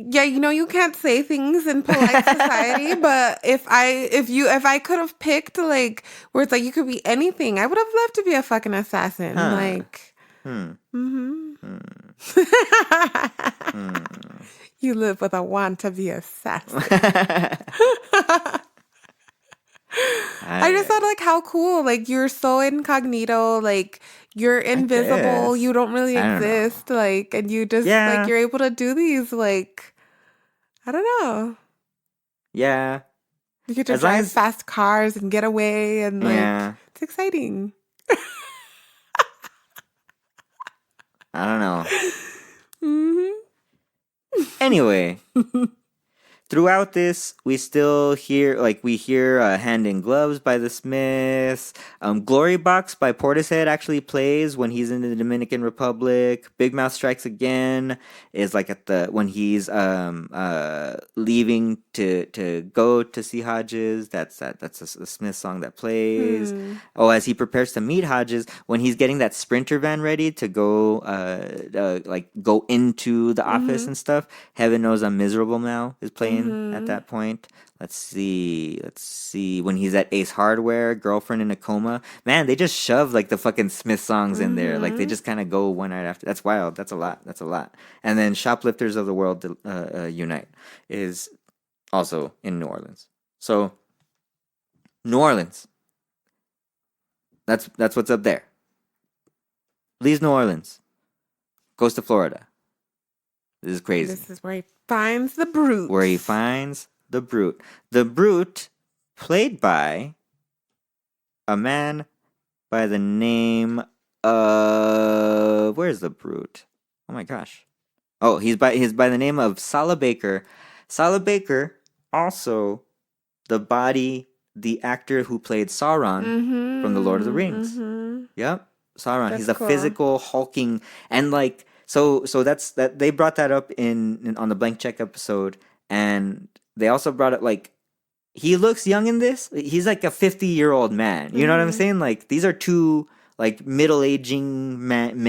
Yeah, you can't say things in polite society, but if I could have picked like where it's like you could be anything, I would have loved to be a fucking assassin. Like, you live with a want to be assassin. I just thought like how cool, like you're so incognito, like you're invisible, you don't really exist, like, and you just like you're able to do these like. I don't know. Yeah. You get to drive fast cars and get away and like it's exciting. I don't know. Anyway. Throughout this, we still hear, Hand in Gloves by the Smiths. Glory Box by Portishead actually plays when he's in the Dominican Republic. Big Mouth Strikes Again is like when he's leaving to go to see Hodges. That's a Smith song that plays. Oh, as he prepares to meet Hodges, when he's getting that Sprinter van ready to go go into the office and stuff. Heaven Knows I'm Miserable Now is playing. At that point. Let's see. When he's at Ace Hardware, Girlfriend in a Coma. Man, they just shove like the fucking Smith songs in there. Like they just kind of go one right after. That's wild. That's a lot. And then Shoplifters of the World Unite is also in New Orleans. So New Orleans. That's what's up there. Leaves New Orleans. Goes to Florida. This is crazy. This is where he finds the Brute. The Brute, played by a man by the name of... Where's the Brute? Oh my gosh. Oh, he's by the name of Sala Baker. Sala Baker, also the actor who played Sauron from The Lord of the Rings. Yep, Sauron. That's He's a physical, hulking, and like... So that's that they brought that up in on the Blank Check episode, and they also brought up like he looks young in this. He's like a 50-year-old man. You know what I'm saying? Like these are two like middle-aging men,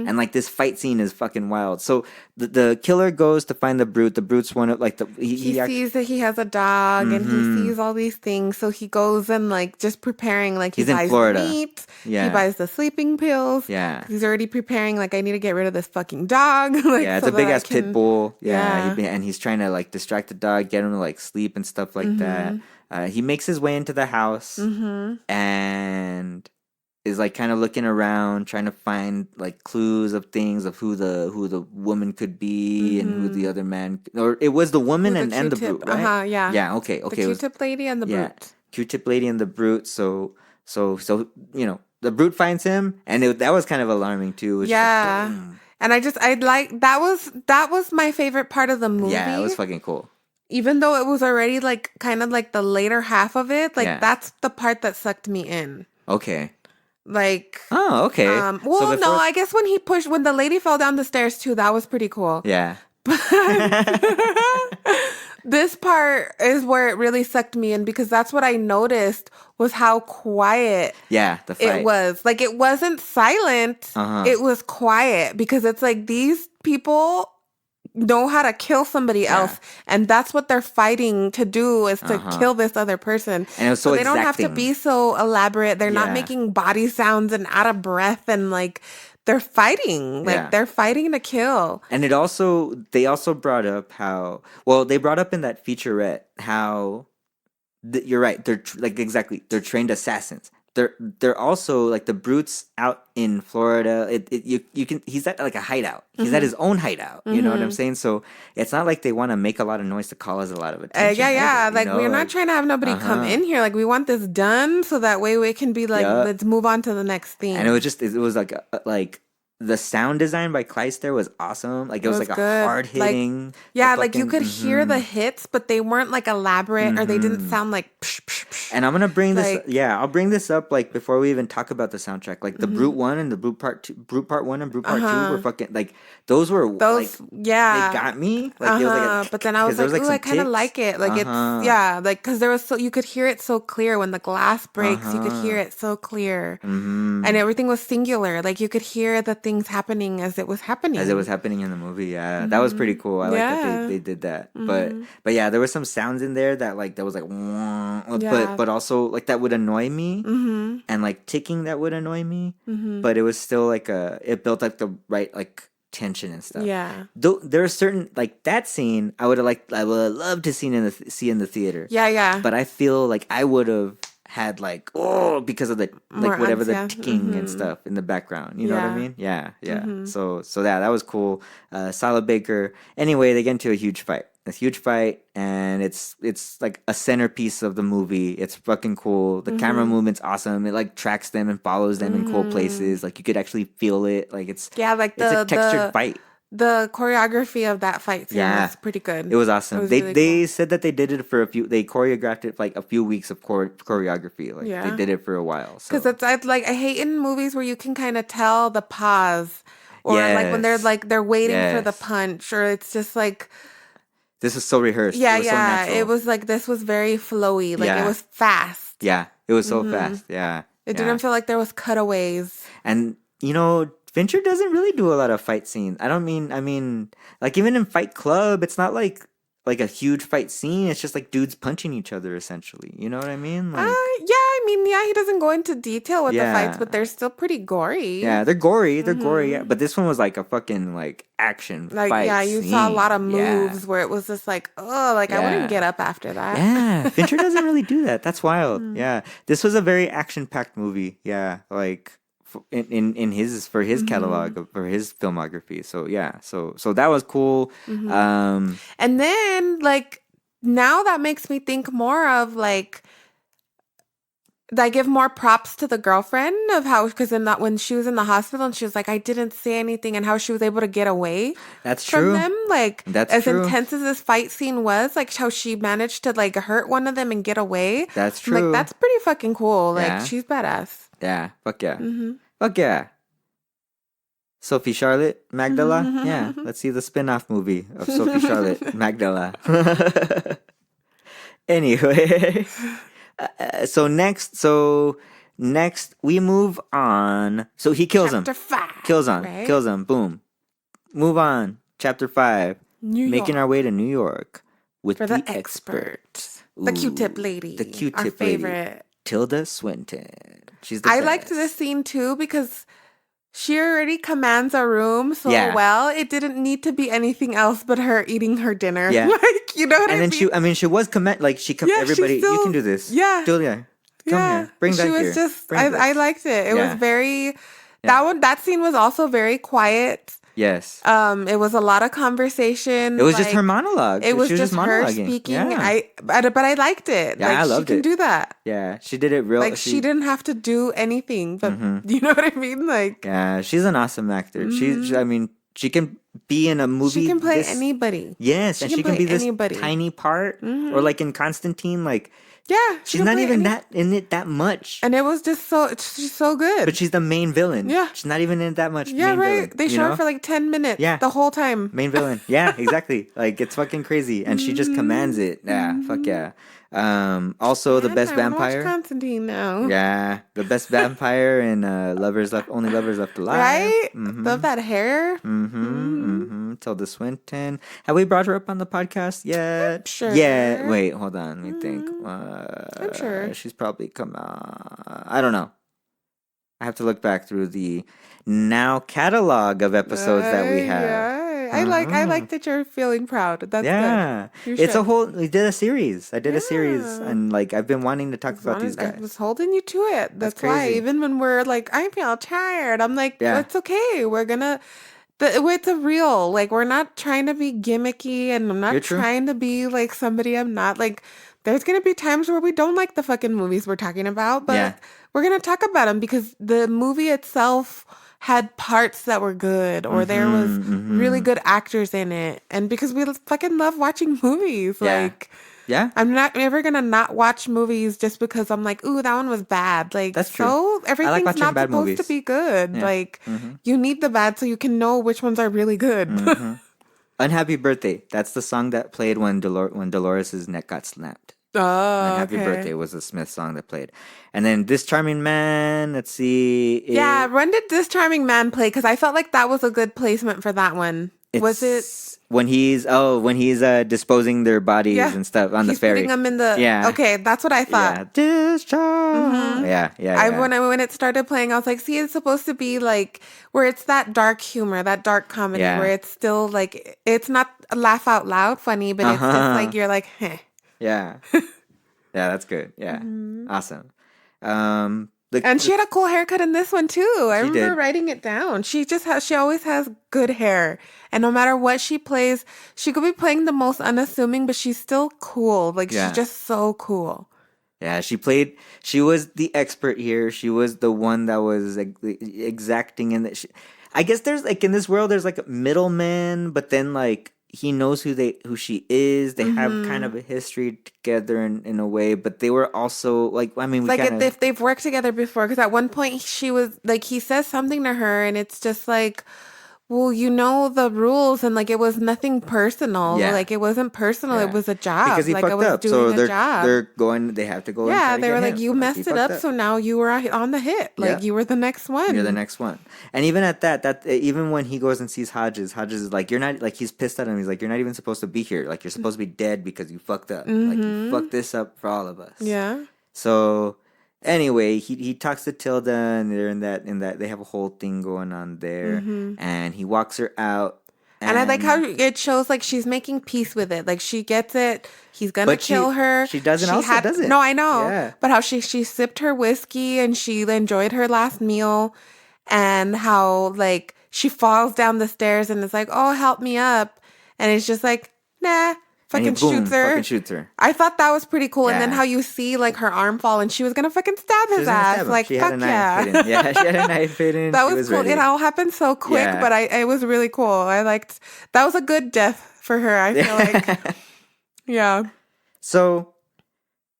and like this fight scene is fucking wild. So the killer goes to find the brute. The brute's one of like he sees that he has a dog, and he sees all these things. So he goes and like just preparing, like he buys the meat, he buys the sleeping pills. Yeah, he's already preparing. Like I need to get rid of this fucking dog. Like, yeah, it's so a big ass pit bull. Yeah. And he's trying to like distract the dog, get him to like sleep and stuff like that. He makes his way into the house and is like kind of looking around, trying to find like clues of things of who the woman could be and who the other man, or it was the woman and the brute, right? Yeah. Yeah. Okay. The Q-tip lady and the brute. Q-tip lady and the brute. So you know the brute finds him, and that was kind of alarming too. Yeah. And I like that was my favorite part of the movie. Yeah, it was fucking cool. Even though it was already like kind of like the later half of it, like that's the part that sucked me in. Okay. Like, oh, okay. Well, no, I guess when the lady fell down the stairs too, that was pretty cool. Yeah. But this part is where it really sucked me in, because that's what I noticed was how quiet the fight. It was. Like, it wasn't silent. It was quiet, because it's like these people know how to kill somebody else, and that's what they're fighting to do, is to kill this other person. And it was so they don't have to be so elaborate. They're not making body sounds and out of breath, and like they're fighting. Like they're fighting to kill. And they also brought up how, well, they brought up in that featurette how you're right, they're like exactly, they're trained assassins. They're also like the brutes out in Florida. You can, he's at like a hideout. He's at his own hideout. You know what I'm saying? So it's not like they want to make a lot of noise to cause a lot of attention. Like we're not trying to have nobody come in here. Like we want this done so that way we can be like, let's move on to the next thing. And it was like the sound design by Kleister was awesome. Like it was like good. A hard hitting. Like, like you could hear the hits, but they weren't like elaborate, or they didn't sound like psh, psh, psh. And I'm gonna bring this. I'll bring this up like before we even talk about the soundtrack. Like the Brute 1 and the Brute Part 1 and Brute Part 2 were fucking like those like they got me. Like it was like but then I was like, ooh, I kind of like it. Like it's like because there was you could hear it so clear when the glass breaks. You could hear it so clear, and everything was singular. Like you could hear the things happening as it was happening. As it was happening in the movie, that was pretty cool. I like that they did that. But yeah, there were some sounds in there that like but also like that would annoy me, and like ticking that would annoy me. But it was still like it built like the right like tension and stuff. Yeah. Though there are certain like that scene I would have loved to see in the theater. Yeah. But I feel like I would have had like because of the like whatever the ticking and stuff in the background, you know what I mean? Yeah. So that was cool. Solid Baker. Anyway, they get into a huge fight, and it's like a centerpiece of the movie. It's fucking cool. The camera movement's awesome. It like tracks them and follows them in cool places. Like you could actually feel it. Like it's like it's a textured fight. The choreography of that fight scene was pretty good. It was awesome. Was they really cool. said that they did it they choreographed it like a few weeks of choreography. Like they did it for a while. Because I hate in movies where you can kind of tell the pause, or like when they're waiting for the punch, or it's just like this is so rehearsed. Yeah, it was so natural. It was like this was very flowy. Like it was fast. Yeah, it was so fast. Yeah, it didn't feel like there was cutaways. And you know, Fincher doesn't really do a lot of fight scenes. I mean, like even in Fight Club, it's not like a huge fight scene. It's just like dudes punching each other essentially. You know what I mean? Like, he doesn't go into detail with the fights, but they're still pretty gory. Yeah, they're gory. They're gory. Yeah. But this one was like a fucking like action fight. Yeah, you saw a lot of moves where it was just like, I wouldn't get up after that. Yeah, Fincher doesn't really do that. That's wild. Yeah, this was a very action-packed movie. Yeah, like. In his catalog for his filmography, so that was cool. And then like now that makes me think more of like I give more props to the girlfriend of how, because in that when she was in the hospital and she was like, I didn't say anything, and how she was able to get away. That's from true. them. Like that's as true. Intense as this fight scene was, like how she managed to like hurt one of them and get away. That's true. Like that's pretty fucking cool. Like she's badass. Yeah. Fuck yeah. Fuck yeah. Sophie Charlotte Magdala. Yeah, let's see the spin-off movie of Sophie Charlotte Magdala. Anyway, so next we move on. So he kills Chapter him. 5. Kills him. Boom. Move on. Chapter 5. Making our way to New York with for the the expert. The Q-tip lady. The Q-tip our lady. favorite. Tilda Swinton. She's the I best. liked this scene too because she already commands a room so well. It didn't need to be anything else but her eating her dinner. Yeah. Like, you know what I mean? And then she was everybody, you can do this. Yeah. Julia, come here. Bring that here. She was just, I liked it. It was very, that scene was also very quiet. Yes. It was a lot of conversation. It was just her monologue. It was just her monologuing. speaking. Yeah. But I liked it. Yeah, like, I loved she can it. do that. Yeah, she did it real. Like, she didn't have to do anything, but you know what I mean? Like, yeah, she's an awesome actor. She can be in a movie. She can play anybody. Yes, and she can be this anybody. tiny part, or like in Constantine, like. Yeah, she's not even in it that much, and it was just she's so good. But she's the main villain. Yeah, she's not even in it that much. Yeah, main right. Villain, they show her for like 10 minutes. Yeah, the whole time. Main villain. Yeah, exactly. Like it's fucking crazy, and she just commands it. Yeah, fuck yeah. Also, the best vampire. Watch Constantine now. Yeah, the best vampire in Only Lovers Left Alive. Right? Love that hair. Tilda Swinton. Have we brought her up on the podcast yet? I'm sure. Yeah. Wait, hold on. Let me think. I'm sure. She's probably come out. I don't know. I have to look back through the now catalog of episodes that we have. Yeah. I like that you're feeling proud. That's good. It's a whole. We did a series. I did a series, and like I've been wanting to talk about these guys. I was holding you to it. That's why. crazy. Even when we're like, I feel tired. I'm like, it's okay. We're gonna. It's a real. Like, we're not trying to be gimmicky, and I'm not trying to be like somebody I'm not. Like, there's gonna be times where we don't like the fucking movies we're talking about, but we're gonna talk about them because the movie itself had parts that were good, or there was really good actors in it, and because we fucking love watching movies, like, I'm not ever gonna not watch movies just because I'm like, ooh, that one was bad. Like, that's true. So everything's not supposed movies. to be good. Yeah. Like, you need the bad so you can know which ones are really good. Unhappy Birthday. That's the song that played when Dolores' neck got snapped. Oh, Happy Birthday was the Smith song that played. And then This Charming Man, let's see. When did This Charming Man play? Because I felt like that was a good placement for that one. Was it? When he's disposing their bodies and stuff on the ferry. Putting them in the... Okay, that's what I thought. Yeah. Discharge. Yeah. When it started playing, I was like, see, it's supposed to be like where it's that dark humor, that dark comedy, where it's still like, it's not laugh out loud funny, but it's just like, you're like, heh. Yeah. Yeah, that's good. Yeah. Awesome. And she had a cool haircut in this one too. I remember writing it down. She always has good hair. And no matter what she plays, she could be playing the most unassuming, but she's still cool. Like, she's just so cool. Yeah, she was the expert here. She was the one that was exacting in that. I guess there's like, in this world, there's like a middleman, but then like, he knows who she is. They have kind of a history together in a way, but they were also like, I mean, if they've worked together before, because at one point she was like, he says something to her and it's just like, well, you know the rules, and like, it was nothing personal. Yeah. Like, it wasn't personal. It was a job. Because he like, fucked I was up. Doing so a job. they have to go. Yeah, they were like, you messed it up, so now you were on the hit. Like, you were the next one. You're the next one. And even at that even when he goes and sees Hodges is like, you're not, like, he's pissed at him. He's like, you're not even supposed to be here. Like, you're supposed to be dead because you fucked up. Like, you fucked this up for all of us. Yeah. So anyway, he talks to Tilda, and they're in that they have a whole thing going on there, and he walks her out. And I like how it shows like she's making peace with it. Like, she gets it. He's gonna kill her. She doesn't does it. No, I know. Yeah. But how she sipped her whiskey and she enjoyed her last meal, and how like she falls down the stairs and is like, "Oh, help me up," and it's just like, nah. Fucking shoots her. I thought that was pretty cool. Yeah. And then how you see like her arm fall and she was gonna fucking stab his ass. Like, she fuck yeah. She had a knife hidden. That was cool. Ready. It all happened so quick, but it was really cool. I liked that was a good death for her, I feel like. Yeah. So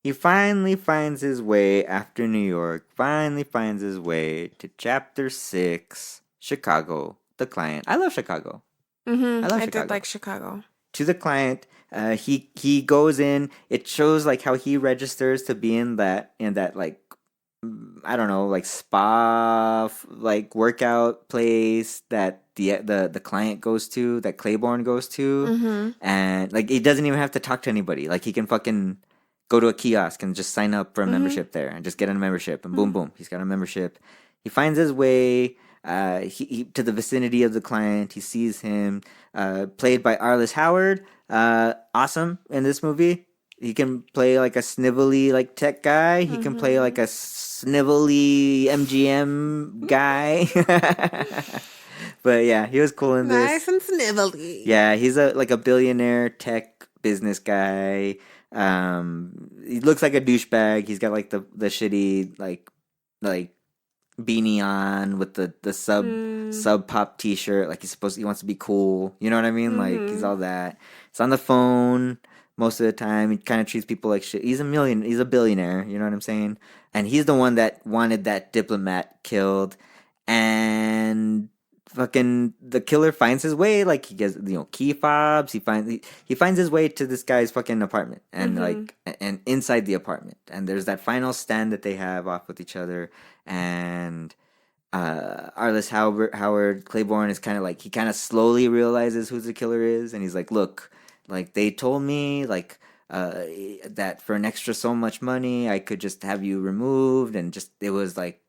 he finally finds his way after New York, finally finds his way to chapter 6, Chicago, the client. I love Chicago. I did like Chicago. To the client, he goes in. It shows like how he registers to be in that like, I don't know, like spa like workout place that the client goes to, that Claiborne goes to, and like he doesn't even have to talk to anybody. Like he can fucking go to a kiosk and just sign up for a membership there and just get a membership, and boom boom, he's got a membership. He finds his way he to the vicinity of the client. He sees him, played by Arliss Howard. Awesome in this movie. He can play like a snivelly like tech guy. He can play like a snivelly MGM guy. But yeah, he was cool in this. Nice and snivelly. Yeah, he's like a billionaire tech business guy. He looks like a douchebag. He's got like the shitty like beanie on with the sub pop t-shirt. Like he wants to be cool. You know what I mean? Like he's all that. He's on the phone most of the time. He kind of treats people like shit. He's a billionaire. You know what I'm saying? And he's the one that wanted that diplomat killed. And fucking the killer finds his way. Like he gets, key fobs. He finds his way to this guy's fucking apartment, and and inside the apartment. And there's that final stand that they have off with each other. And Arliss Howard Claiborne is kind of like, he kind of slowly realizes who the killer is, and he's like, look, like they told me like that for an extra so much money I could just have you removed, and just it was like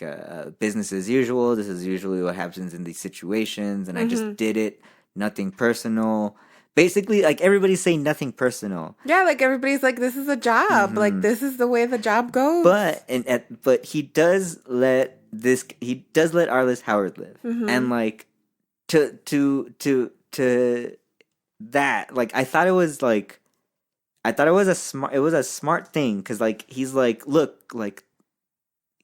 a business as usual. This is usually what happens in these situations, and I just did it. Nothing personal. Basically, like everybody's saying nothing personal. Yeah, like everybody's like, this is a job. Like this is the way the job goes. But he does let Arliss Howard live, and like to that, like I thought it was a smart thing, because like he's like, look, like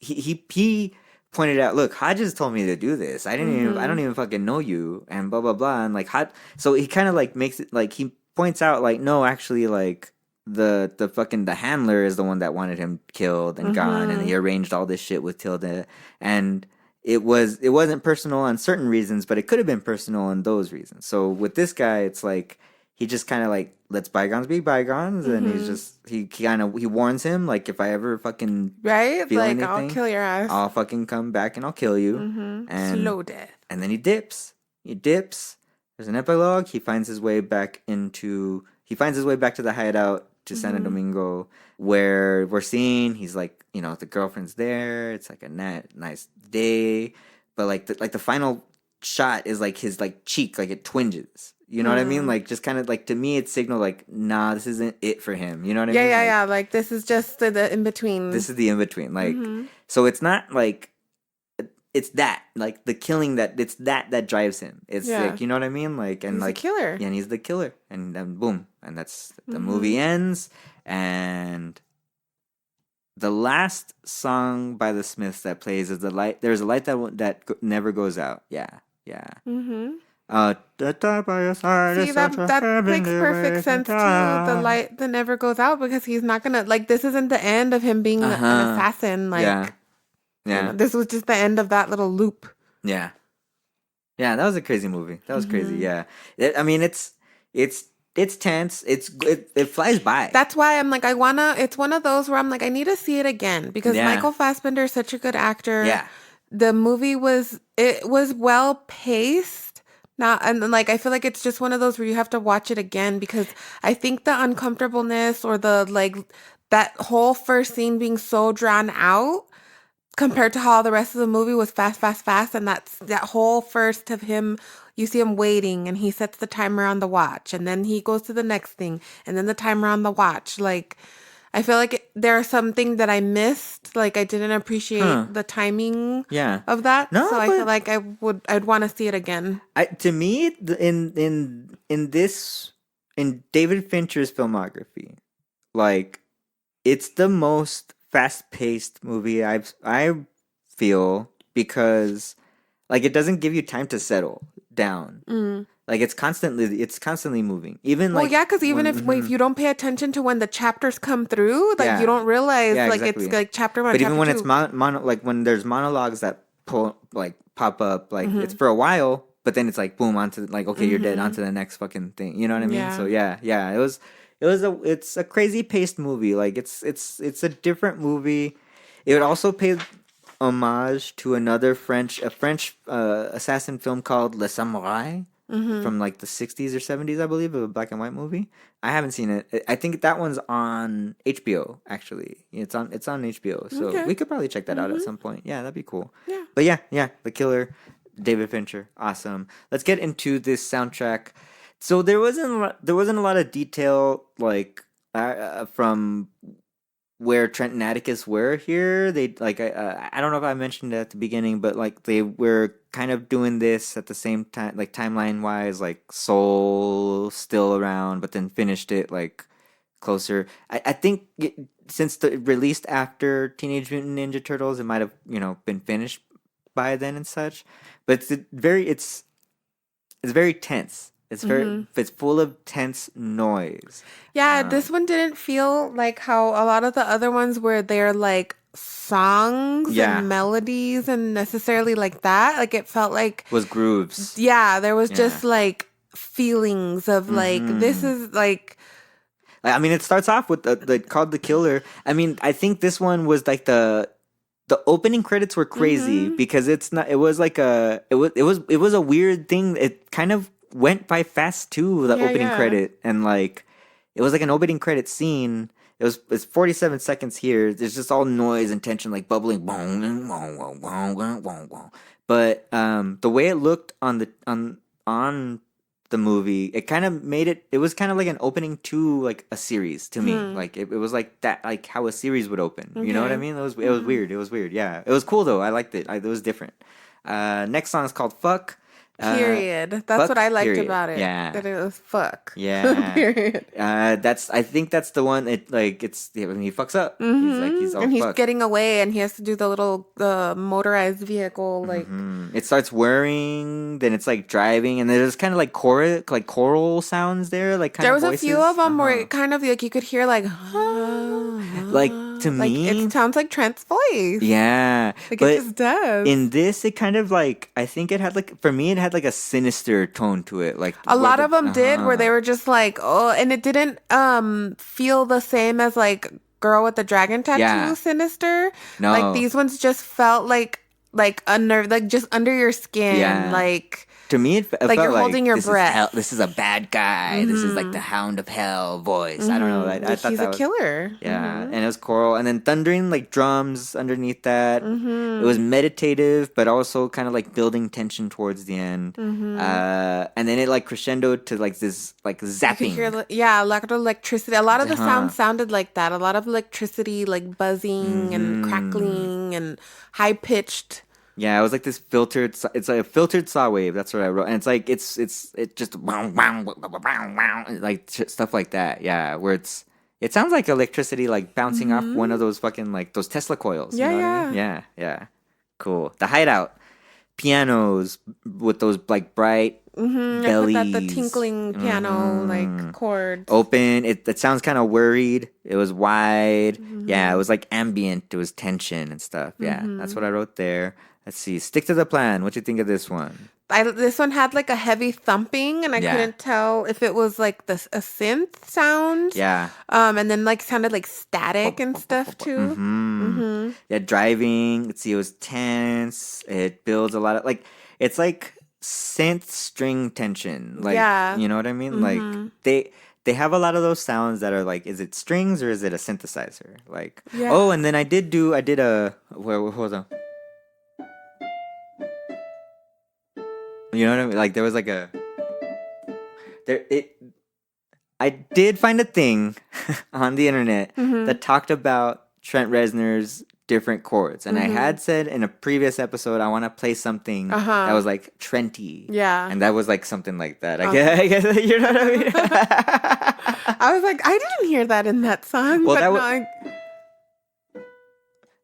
he pointed out, look, Hodges told me to do this. I don't even fucking know you, and blah blah blah, and like so he kind of like makes it like, he points out like, no, actually, like the handler is the one that wanted him killed and gone, and he arranged all this shit with Tilda, and it wasn't personal on certain reasons, but it could have been personal on those reasons. So with this guy, it's like he just kind of like lets bygones be bygones, and he's just he warns him, like, if I ever fucking feel like anything, I'll kill your ass. I'll fucking come back and I'll kill you. And slow death. And then he dips. There's an epilogue. He finds his way back to the hideout to Santo Domingo, where we're seeing he's like, the girlfriend's there. It's like a nice day, but like the final shot is like his like cheek, like it twinges. You know what I mean? Like, just kind of like, to me, it signaled like, nah, this isn't it for him. You know what I mean? Yeah. Like, this is just the in between. This is the in between. Like, so it's not like, it's that, like the killing it's that drives him. It's like, you know what I mean? Like, and he's like, the killer. Yeah, and he's the killer, and then boom, and that's the movie ends. And the last song by the Smiths that plays is There's a light that never goes out. Yeah. The top of your side. See, that makes perfect sense too. The light that never goes out, because he's not gonna, like, this isn't the end of him being an assassin. Like, yeah. This was just the end of that little loop. Yeah, that was a crazy movie. That was crazy. Yeah, I mean, it's tense. It flies by. That's why I'm like, it's one of those where I'm like, I need to see it again, because Michael Fassbender is such a good actor. Yeah, the movie was well paced. And like, I feel like it's just one of those where you have to watch it again, because I think the uncomfortableness, or the like, that whole first scene being so drawn out compared to how the rest of the movie was fast, and that whole first of him, you see him waiting, and he sets the timer on the watch, and then he goes to the next thing, and then the timer on the watch. Like, I feel like there are something that I missed. Like, I didn't appreciate the timing of that. No, so I feel like I'd want to see it again. To me, in David Fincher's filmography, like, it's the most fast-paced movie I feel, because like, it doesn't give you time to settle down. Like, it's constantly moving. Even like, because even if you don't pay attention to when the chapters come through, like, you don't realize, like, exactly. It's like chapter 1. But chapter even when 2. it's like when there's monologues that pop up. Like it's for a while, but then it's like boom onto like okay, you're dead onto the next fucking thing. You know what I mean? So yeah, it's a crazy paced movie. Like it's a different movie. It would also pay homage to a French assassin film called Le Samouraï from like the 60s or 70s, I believe, a black and white movie. I haven't seen it. I think that one's on HBO. Actually, it's on HBO. So we could probably check that out at some point. Yeah, that'd be cool. Yeah. But yeah, The Killer, David Fincher, awesome. Let's get into this soundtrack. So there wasn't a lot of detail like from where Trent and Atticus were here. They like I don't know if I mentioned it at the beginning, but like they were kind of doing this at the same time, like timeline wise, like Soul still around, but then finished it like closer. I think since the released after Teenage Mutant Ninja Turtles, it might have been finished by then and such. But it's very tense. It's full of tense noise. Yeah, this one didn't feel like how a lot of the other ones where they're like songs and melodies and necessarily like that. Like it felt like was grooves. Yeah, there was just like feelings of like this is like. I mean, it starts off with the called The Killer. I mean, I think this one was like the opening credits were crazy because it's not. It was like it was a weird thing. It kind of went by fast too, the opening credit, and like it was like an opening credit scene. It's 47 seconds here. It's just all noise and tension, like bubbling. But the way it looked on the movie, it kind of made it was kind of like an opening to like a series to me. Like it was like that, like how a series would open. You know what I mean? It was weird. It was weird. Yeah, it was cool though. I liked it. It was different. Next song is called Fuck. Period. That's what I liked about it. Yeah, that it was fuck. Yeah. Period. I think that's the one. It's when he fucks up. He's all and he's fucked. getting away, and he has to do the little motorized vehicle. Like it starts whirring, then it's like driving, and there's kind of like choral sounds there. Like kind there of was voices. A few of them where it kind of like you could hear like like to me, it sounds like Trent's voice. Yeah, like but it just does. In this, it kind of like I think it had like for me, it had like a sinister tone to it. Like a lot of them did, where they were just like and it didn't feel the same as like Girl with the Dragon Tattoo sinister. No, like these ones just felt like just under your skin, like. To me, it like felt you're holding your breath. This is a bad guy. This is like the Hound of Hell voice. I don't know. I thought he's a killer. Yeah, and it was choral, and then thundering like drums underneath that. It was meditative, but also kind of like building tension towards the end. And then it like crescendoed to like this like zapping. A lot of electricity. A lot of the sounds sounded like that. A lot of electricity, like buzzing and crackling and high pitched. Yeah, it was like this filtered. It's like a filtered saw wave. That's what I wrote, and it's like it just like stuff like that. Yeah, where it sounds like electricity like bouncing off one of those fucking like those Tesla coils. Yeah, you know what I mean? Yeah. Cool. The Hideout, pianos with those like bright bellies, the tinkling piano like chords. Open. It sounds kind of worried. It was wide. Yeah, it was like ambient. It was tension and stuff. Yeah, that's what I wrote there. Let's see. Stick to the plan. What do you think of this one? This one had like a heavy thumping, and I couldn't tell if it was like a synth sound. Yeah. And then like sounded like static and stuff too. Yeah, driving. Let's see. It was tense. It builds a lot of like. It's like synth string tension. Like, you know what I mean? Like they have a lot of those sounds that are like, is it strings or is it a synthesizer? Like, oh, and then I did a. Hold on. You know what I mean? Like there was like I did find a thing on the internet that talked about Trent Reznor's different chords, and I had said in a previous episode I want to play something that was like Trenty, and that was like something like that. I guess you know what I mean. I was like, I didn't hear that in that song. Well, but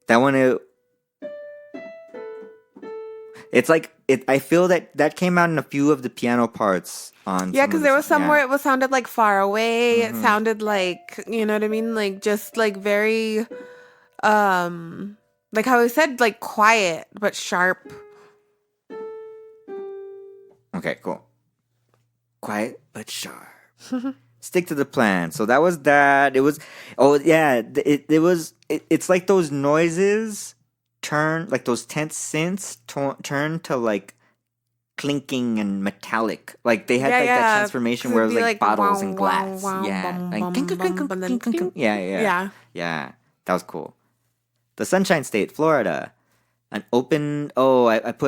that one. It's like I feel that came out in a few of the piano parts on. Yeah, because there was somewhere it sounded like far away. It sounded like, you know what I mean, like just like very, Like how I said, like quiet but sharp. Okay, cool. Quiet but sharp. Stick to the plan. So that was that. It was, oh yeah, it's like those noises turn, like those tense synths turn to like clinking and metallic. Like they had that transformation where it was like bottles and glass. Yeah. Like clink, clink, clink, clink, clink, clink. Yeah. That was cool. The Sunshine State, Florida. I put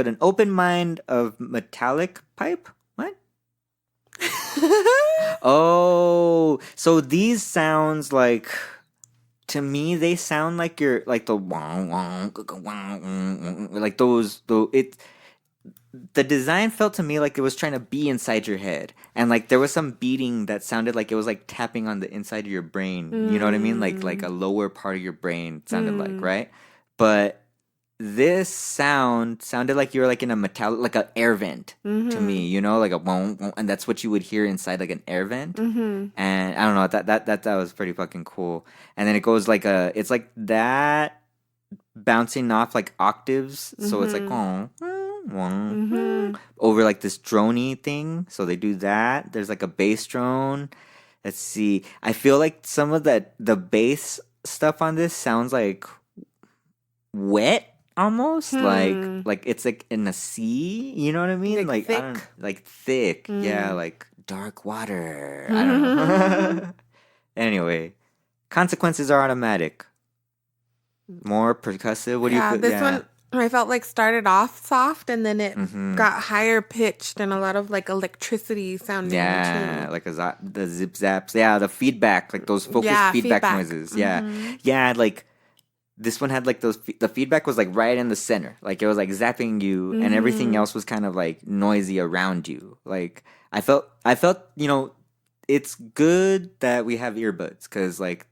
an open mind of metallic pipe. What? Oh, so these sounds like, to me, they sound like you're like the like those. The design felt to me like it was trying to be inside your head, and like there was some beating that sounded like it was like tapping on the inside of your brain. You know what I mean? Like a lower part of your brain sounded like, right? But this sounded like you were like in a metallic, like an air vent to me, you know, like a boom, and that's what you would hear inside like an air vent. And I don't know, that was pretty fucking cool. And then it goes like it's like that bouncing off like octaves, so it's like over like this droney thing. So they do that. There's like a bass drone. Let's see. I feel like some of the bass stuff on this sounds like wet. Almost like it's like in the sea, you know what I mean? Like thick. Thick. Yeah, like dark water. I don't know. Anyway, consequences are automatic. More percussive. What do you feel? This one I felt like started off soft and then it got higher pitched and a lot of like electricity sounding. Yeah, like the zip zaps. Yeah, the feedback, like those focused feedback noises. Yeah, like. This one had like the feedback was like right in the center. Like it was like zapping you and everything else was kind of like noisy around you. Like I felt, you know, it's good that we have earbuds because like,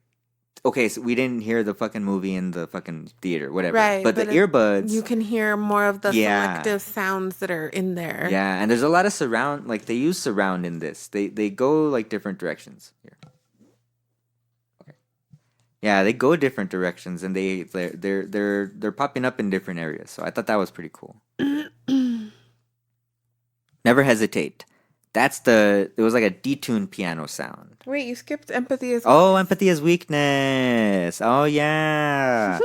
okay, so we didn't hear the fucking movie in the fucking theater, whatever. Right. But the earbuds. You can hear more of the selective sounds that are in there. Yeah. And there's a lot of surround, like they use surround in this. They go like different directions here. Yeah, they go different directions, and they're popping up in different areas. So I thought that was pretty cool. Never hesitate. It was like a detuned piano sound. Wait, you skipped empathy as Oh, empathy as weakness. Oh yeah.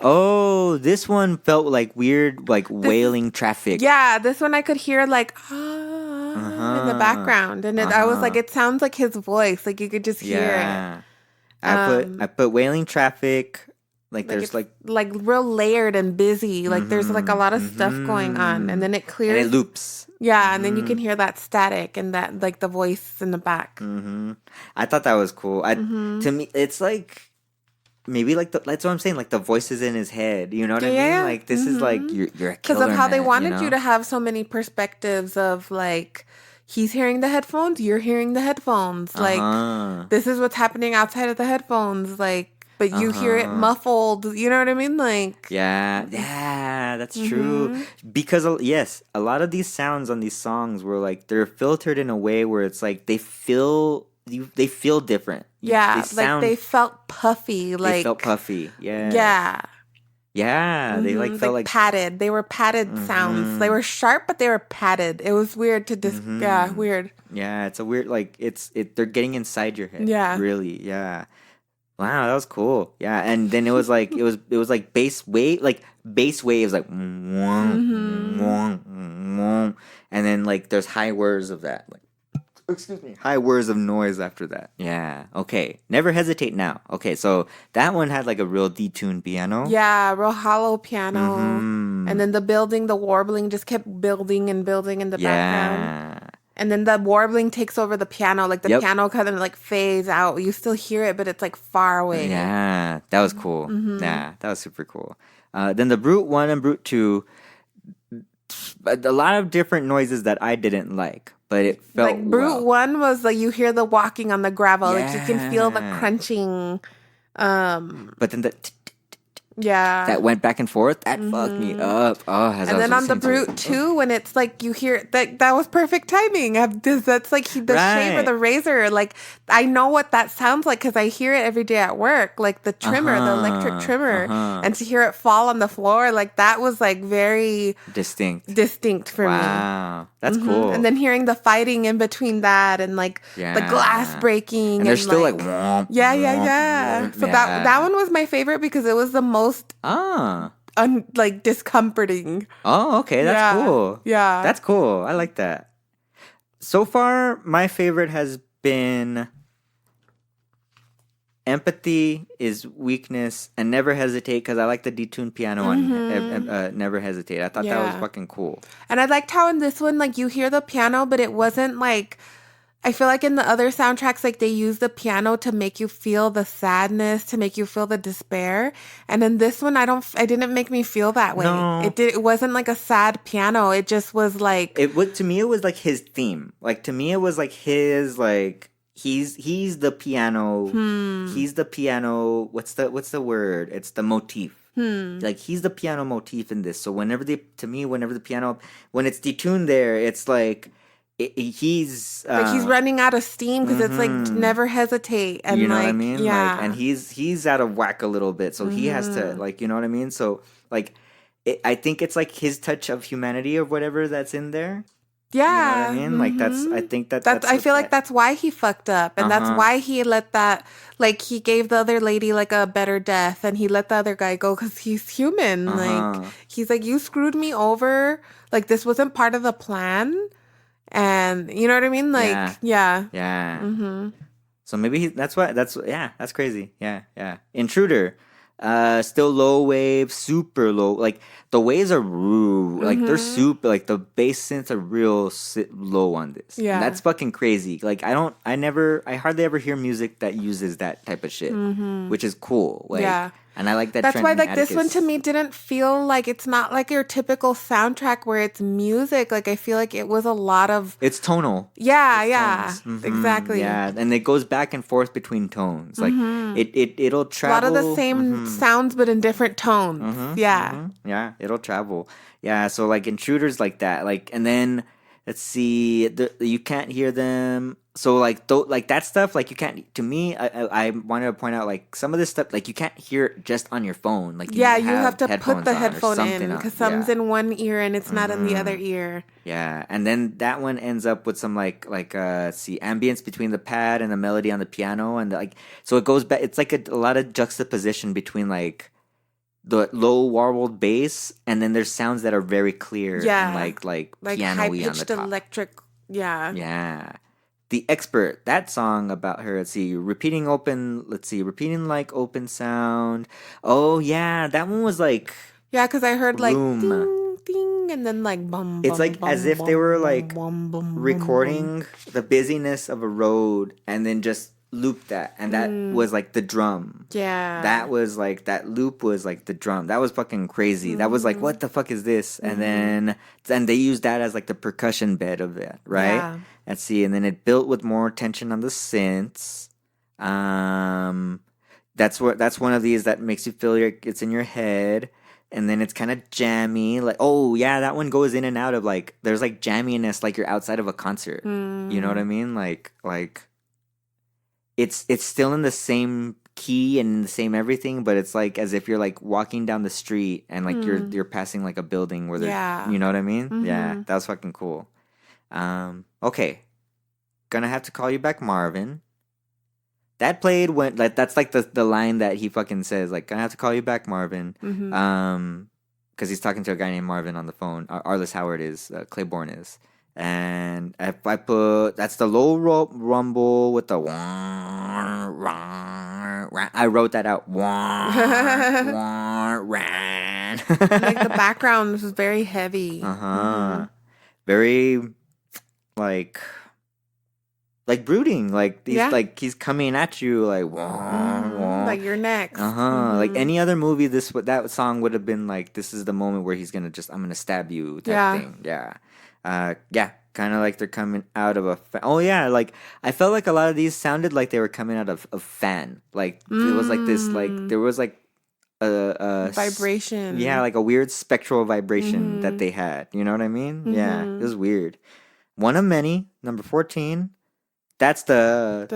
Oh, this one felt like weird, like wailing traffic. Yeah, this one I could hear like in the background, and I was like, it sounds like his voice. Like you could just hear it. I put wailing traffic. Like there's like real layered and busy. Like there's like a lot of stuff going on, and then it clears. And it loops. Yeah, and then you can hear that static and that like the voice in the back. I thought that was cool. To me, it's like maybe like that's what I'm saying. Like the voices in his head. You know what I mean? Like this is like you're a killer, because of how they wanted you you to have so many perspectives of like. He's hearing the headphones, you're hearing the headphones. Like, this is what's happening outside of the headphones. Like, but you hear it muffled. You know what I mean? Like, yeah, that's true. Because, yes, a lot of these sounds on these songs were like, they're filtered in a way where it's like they feel different. Yeah, like they felt puffy. Like, they felt puffy. Yeah. Yeah. Yeah, they like felt like padded. They were padded sounds. They were sharp, but they were padded. It was weird to yeah, weird. Yeah, it's a weird like they're getting inside your head. Yeah, really. Yeah. Wow, that was cool. Yeah, and then it was like it was like bass waves like and then like there's high whirs of that like. Excuse me. High whirs of noise after that. Yeah. Okay. Never hesitate now. Okay. So that one had like a real detuned piano. Yeah. Real hollow piano. And then the warbling just kept building and building in the background. And then the warbling takes over the piano. Like the piano kind of like fades out. You still hear it, but it's like far away. Yeah. That was cool. Yeah. That was super cool. Then the Brute 1 and Brute 2, a lot of different noises that I didn't like. But it felt like Brute 1 was like you hear the walking on the gravel, like you can feel the crunching. But then Yeah. that went back and forth. That fucked me up. Oh, and then on the Brute too, when it's like you hear that was perfect timing. That's like the shaver, the razor. Like I know what that sounds like because I hear it every day at work. Like the trimmer, the electric trimmer, and to hear it fall on the floor, like that was like very distinct for me. Wow, that's cool. And then hearing the fighting in between that, and like the glass breaking, and they're still like So that one was my favorite because it was the most like discomforting. Oh, okay, that's cool. Yeah, that's cool. I like that. So far, my favorite has been Empathy is Weakness and Never Hesitate because I like the detuned piano on Never Hesitate. I thought that was fucking cool. And I liked how in this one, like, you hear the piano, but it wasn't like, I feel like in the other soundtracks, like, they use the piano to make you feel the sadness, to make you feel the despair. And in this one, it didn't make me feel that way. No. It wasn't like a sad piano. It just was like... To me, it was like his theme. Like, to me, it was like his, like... He's the piano. He's the piano. What's the word? It's the motif. Like he's the piano motif in this. So whenever the piano, when it's detuned there, it's like he's like he's running out of steam because it's like Never Hesitate, and you know like, what I mean? Yeah, like, and he's out of whack a little bit, so he has to, like, you know what I mean? So like, I think it's like his touch of humanity or whatever that's in there. Yeah. You know what I mean? Like, I think that's I feel like that's why he fucked up. And that's why he let that, like, he gave the other lady, like, a better death. And he let the other guy go because he's human. Like, he's like, you screwed me over. Like, this wasn't part of the plan. And, you know what I mean? Like, yeah. So maybe that's crazy. Yeah. Intruder. Still low wave, super low. Like the waves are like they're super. Like the bass synths are real low on this. Yeah, and that's fucking crazy. Like I hardly ever hear music that uses that type of shit, which is cool. Like, and I like that. That's Trent why, like, Atticus. this one to me didn't feel like, it's not like your typical soundtrack where it's music. Like, I feel like it was a lot of... It's tonal. Yeah, exactly. Yeah, and it goes back and forth between tones. Like, it'll travel. A lot of the same sounds, but in different tones. Yeah, it'll travel. Yeah, so, like, Intruders like that. Like, and then, let's see, you can't hear them... So like that stuff, like you can't. To me, I wanted to point out, like, some of this stuff, like you can't hear it just on your phone. Like you have to put the headphone in because some's in one ear and it's not in the other ear. Yeah, and then that one ends up with some like ambience between the pad and the melody on the piano, and like so it goes back. It's like a lot of juxtaposition between like the low warbled bass, and then there's sounds that are very clear and like piano-y on the top. Electric. Yeah. The Expert, that song about her, repeating like open sound. Oh yeah, that one was like, yeah, because I heard like ding, ding, and then like bum. It's bum, like bum, as if bum, they were bum, like bum, bum, recording bum. the busyness of a road and then just looped that, and that was like the drum. Yeah, that was like that loop was like the drum. That was fucking crazy. That was like, what the fuck is this? And then they used that as like the percussion bed of it, right? Yeah. Let's see, and then it built with more tension on the synths. That's one of these that makes you feel it's in your head, and then it's kind of jammy. Like, oh yeah, that one goes in and out of like there's like jamminess, like you're outside of a concert. You know what I mean? Like it's still in the same key and in the same everything, but it's like as if you're like walking down the street and like you're passing like a building where you know what I mean? Yeah, that was fucking cool. Okay. Gonna have to call you back, Marvin. That played when that's like the line that he fucking says, like, gonna have to call you back, Marvin. Because he's talking to a guy named Marvin on the phone. Arliss Howard is, Claiborne is. And if I put, that's the low rumble with the I wrote that out. Like the background was very heavy. Very like brooding, like he's like he's coming at you like like you're next. Like any other movie, that song would have been like, this is the moment where he's gonna I'm gonna stab you type thing. Kind of like they're coming out of a like I felt like a lot of these sounded like they were coming out of fan. Like it was like this, like there was like vibration. Yeah, like a weird spectral vibration that they had. You know what I mean? Yeah, it was weird. One of many, number 14. That's the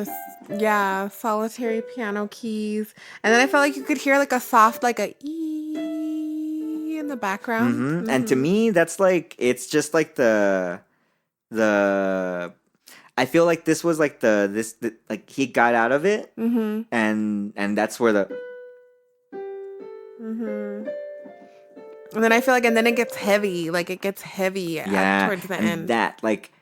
Solitary piano keys. And then I felt like you could hear like a soft, like a E in the background. And to me, that's like, it's just like the I feel like this was like like he got out of it, and that's where the and then I feel like, and then it gets heavy, like it gets heavy towards the end. That, like,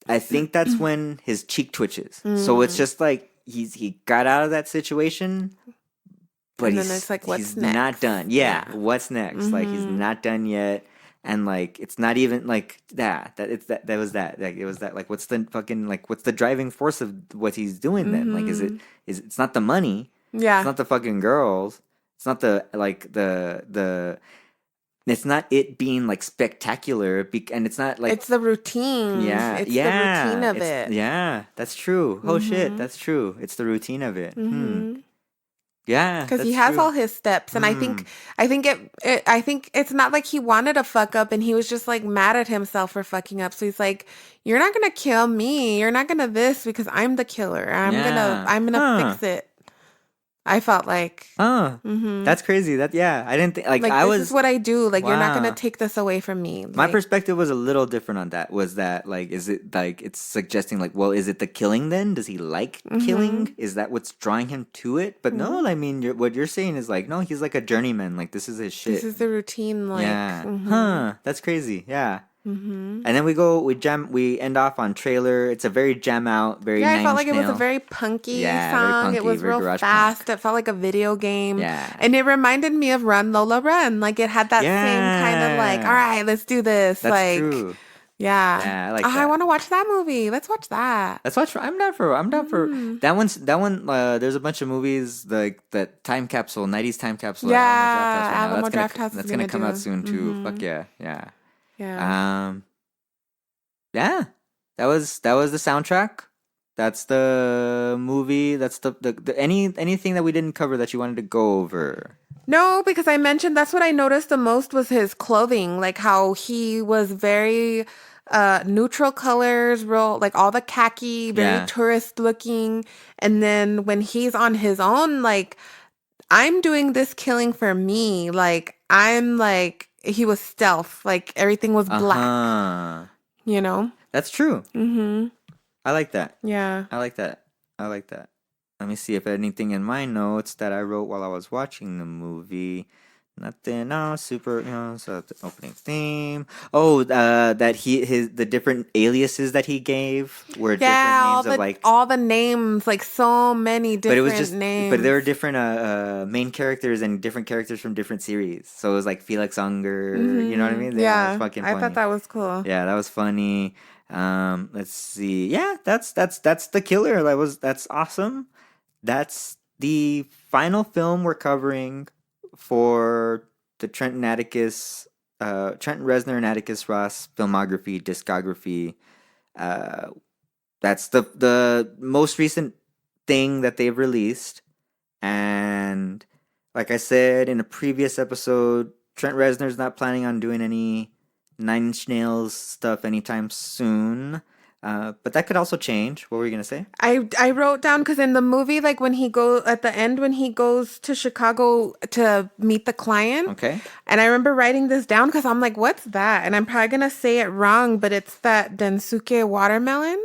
I think that's when his cheek twitches. So it's just like he got out of that situation, but and then it's like, what's he's next? not done. Yeah, what's next? Like, he's not done yet. And like, it's not even like that was that. Like, it was that, like, what's the fucking, like, what's the driving force of what he's doing then? Like, it's not the money. Yeah. It's not the fucking girls. It's not the, like, the it's not it being like spectacular, and it's not like, it's the routine. Yeah, it's the routine of it. Yeah, that's true. Oh shit, that's true. It's the routine of it. Yeah, because he has all his steps, and I think it's not like he wanted to fuck up, and he was just like mad at himself for fucking up. So he's like, "You're not gonna kill me. You're not gonna this because I'm the killer. I'm gonna fix it." I felt like, that's crazy. That I didn't think, like, this is what I do. Like, you're not gonna take this away from me. My perspective was a little different on that. Was that, like, is it like it's suggesting, like, well, is it the killing then? Does he like killing? Is that what's drawing him to it? But no, I mean, what you're saying is like, no, he's like a journeyman. Like, this is his shit. This is the routine. Like, that's crazy. Yeah. And then we end off on Trailer. It's a very jam out, very I felt like it was a very punky song. It was real fast. It felt like a video game. Yeah. And it reminded me of Run Lola Run. Like, it had that same kind of like, all right, let's do this. That's like, true. Yeah. I like that. I want to watch that movie. Let's watch that. I'm down for that one. There's a bunch of movies like that Time Capsule, 90s Time Capsule. Alamo Draft House. That's gonna come out soon too. Fuck yeah. Yeah. Yeah. That was the soundtrack. That's the movie. That's the anything that we didn't cover that you wanted to go over. No, because I mentioned that's what I noticed the most was his clothing, like how he was very neutral colors, real, like all the khaki, very tourist looking. And then when he's on his own, like, I'm doing this killing for me. Like, I'm like, he was stealth. Like, everything was black. You know? That's true. I like that. Yeah. I like that. Let me see if anything in my notes that I wrote while I was watching the movie. Nothing. No, super. So the opening theme. Oh, that the different aliases that he gave were different names all the names, like so many different names. But there were different main characters and different characters from different series. So it was like Felix Unger. You know what I mean? Yeah, fucking funny. I thought that was cool. Yeah, that was funny. Let's see. Yeah, that's the killer. That's awesome. That's the final film we're covering for the Trent Reznor and Atticus Ross filmography, discography. That's the most recent thing that they've released. And like I said in a previous episode, Trent Reznor's not planning on doing any Nine Inch Nails stuff anytime soon. But that could also change. What were you gonna say? I wrote down because in the movie, like when he at the end when he goes to Chicago to meet the client. Okay. And I remember writing this down because I'm like, what's that? And I'm probably gonna say it wrong, but it's that Densuke watermelon.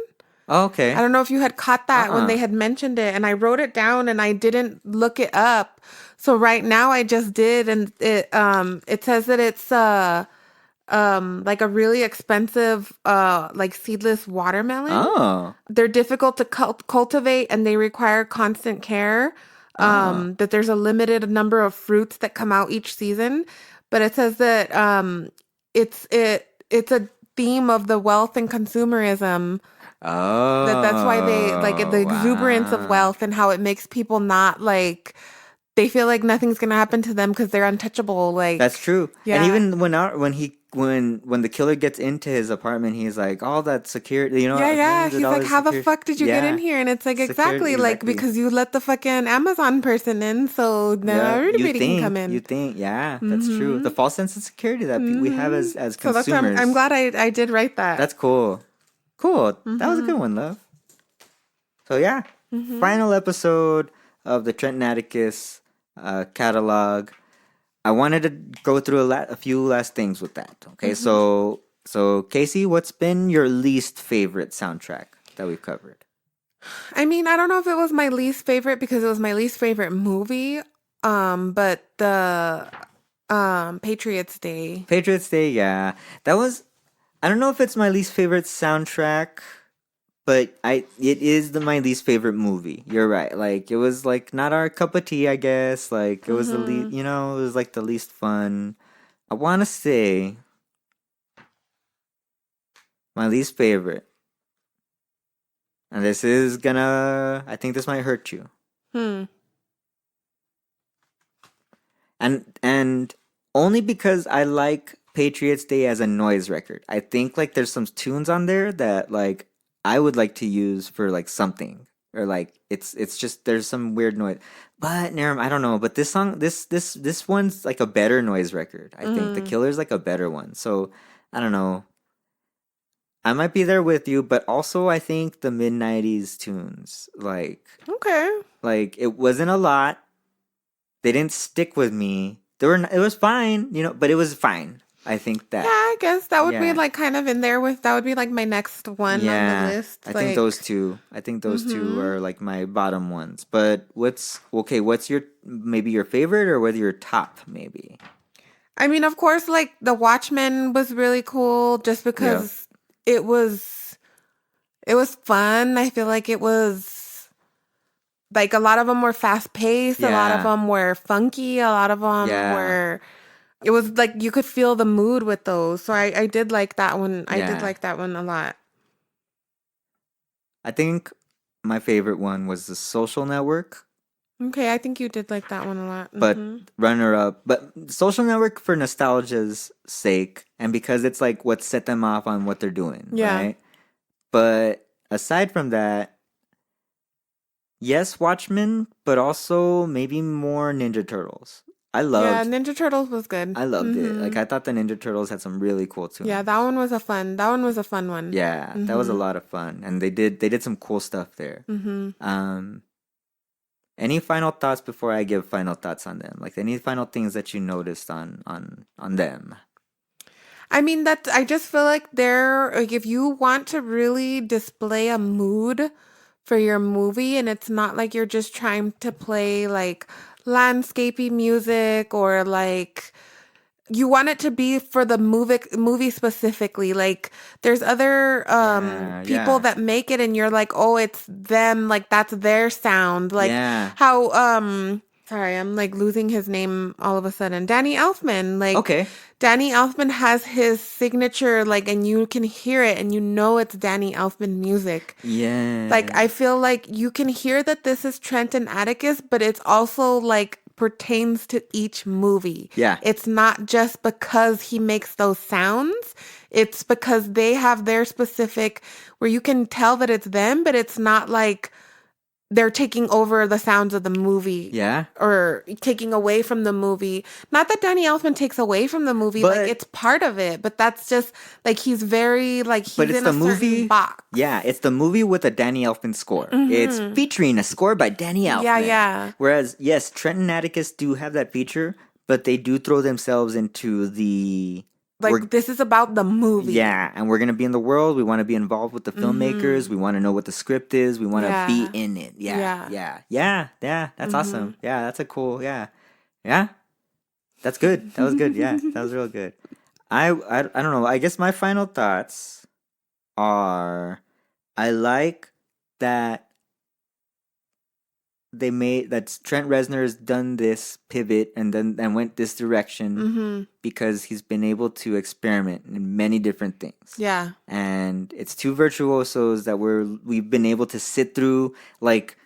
Oh, okay. I don't know if you had caught that when they had mentioned it, and I wrote it down and I didn't look it up. So right now I just did, and it says that it's like a really expensive like seedless watermelon. Oh. They're difficult to cultivate and they require constant care. That there's a limited number of fruits that come out each season, but it says that it's a theme of the wealth and consumerism. Oh. That's why they like the exuberance of wealth and how it makes people not like they feel like nothing's gonna happen to them because they're untouchable. Like That's true. Yeah. And even when the killer gets into his apartment, he's like, all that security, you know. Yeah. He's He's like, how the fuck did you get in Yeah. here? And it's like, Security, exactly, like, because you let the fucking Amazon person in, so now everybody can come in. You think, yeah, that's true. The false sense of security that we have as So that's why consumers. I'm glad I did write that. That's cool. Cool. That was a good one, love. So yeah, final episode of the Trent and Atticus catalog. I wanted to go through a few last things with that. Okay, so Casey, what's been your least favorite soundtrack that we've covered? I mean, I don't know if it was my least favorite because it was my least favorite movie. But the Patriots Day. Patriots Day, yeah, that was. I don't know if it's my least favorite soundtrack, but it is my least favorite movie. You're right. Like it was like not our cup of tea, I guess. Like it was the least, it was like the least fun. I want to say my least favorite, and this is gonna. I think this might hurt you. And only because I like Patriots Day as a noise record. I think like there's some tunes on there that like I would like to use for like something, or like it's just there's some weird noise. But I don't know. But this song, this one's like a better noise record. I think The Killer's like a better one. So I don't know. I might be there with you, but also I think the mid '90s tunes, like it wasn't a lot. They didn't stick with me. It was fine, but it was fine. I think that. Yeah, I guess that would be like kind of in there with, that would be like my next one on the list. I think those two. I think those two are like my bottom ones. But what's your, maybe your favorite, or whether your top, maybe? I mean, of course, like The Watchmen was really cool just because it was fun. I feel like it was like a lot of them were fast paced. A lot of them were funky. A lot of them were, it was like you could feel the mood with those. So I did like that one. I did like that one a lot. I think my favorite one was The Social Network. Okay, I think you did like that one a lot. But runner up, but Social Network for nostalgia's sake, and because it's like what set them off on what they're doing, right? But aside from that, yes, Watchmen, but also maybe more Ninja Turtles. Ninja Turtles was good. I loved it. Like I thought the Ninja Turtles had some really cool tunes. Yeah, that one was a fun one. Yeah, that was a lot of fun, and they did some cool stuff there. Any final thoughts before I give final thoughts on them? Like any final things that you noticed on them? I mean, I just feel like like if you want to really display a mood for your movie, and it's not like you're just trying to play like landscapey music, or like you want it to be for the movie specifically. Like there's other people that make it, and you're like, oh, it's them, like that's their sound. Like how sorry, I'm like losing his name all of a sudden. Danny Elfman. Like Danny Elfman has his signature, like, and you can hear it and you know it's Danny Elfman music. Yeah. Like I feel like you can hear that this is Trent and Atticus, but it's also like pertains to each movie. Yeah. It's not just because he makes those sounds. It's because they have their specific, where you can tell that it's them, but it's not like they're taking over the sounds of the movie. Yeah. Or taking away from the movie. Not that Danny Elfman takes away from the movie. But, like it's part of it. But that's just like he's very like he's in a certain box. Yeah, it's the movie with a Danny Elfman score. It's featuring a score by Danny Elfman. Yeah. Whereas, yes, Trent and Atticus do have that feature, but they do throw themselves into the... Like, this is about the movie. Yeah, and we're going to be in the world. We want to be involved with the filmmakers. We want to know what the script is. We want to be in it. Yeah. That's awesome. Yeah, that's a cool, yeah. That's good. That was good. Yeah, that was real good. I don't know. I guess my final thoughts are, I like that that Trent Reznor has done this pivot and went this direction because he's been able to experiment in many different things. Yeah. And it's two virtuosos that we've been able to sit through like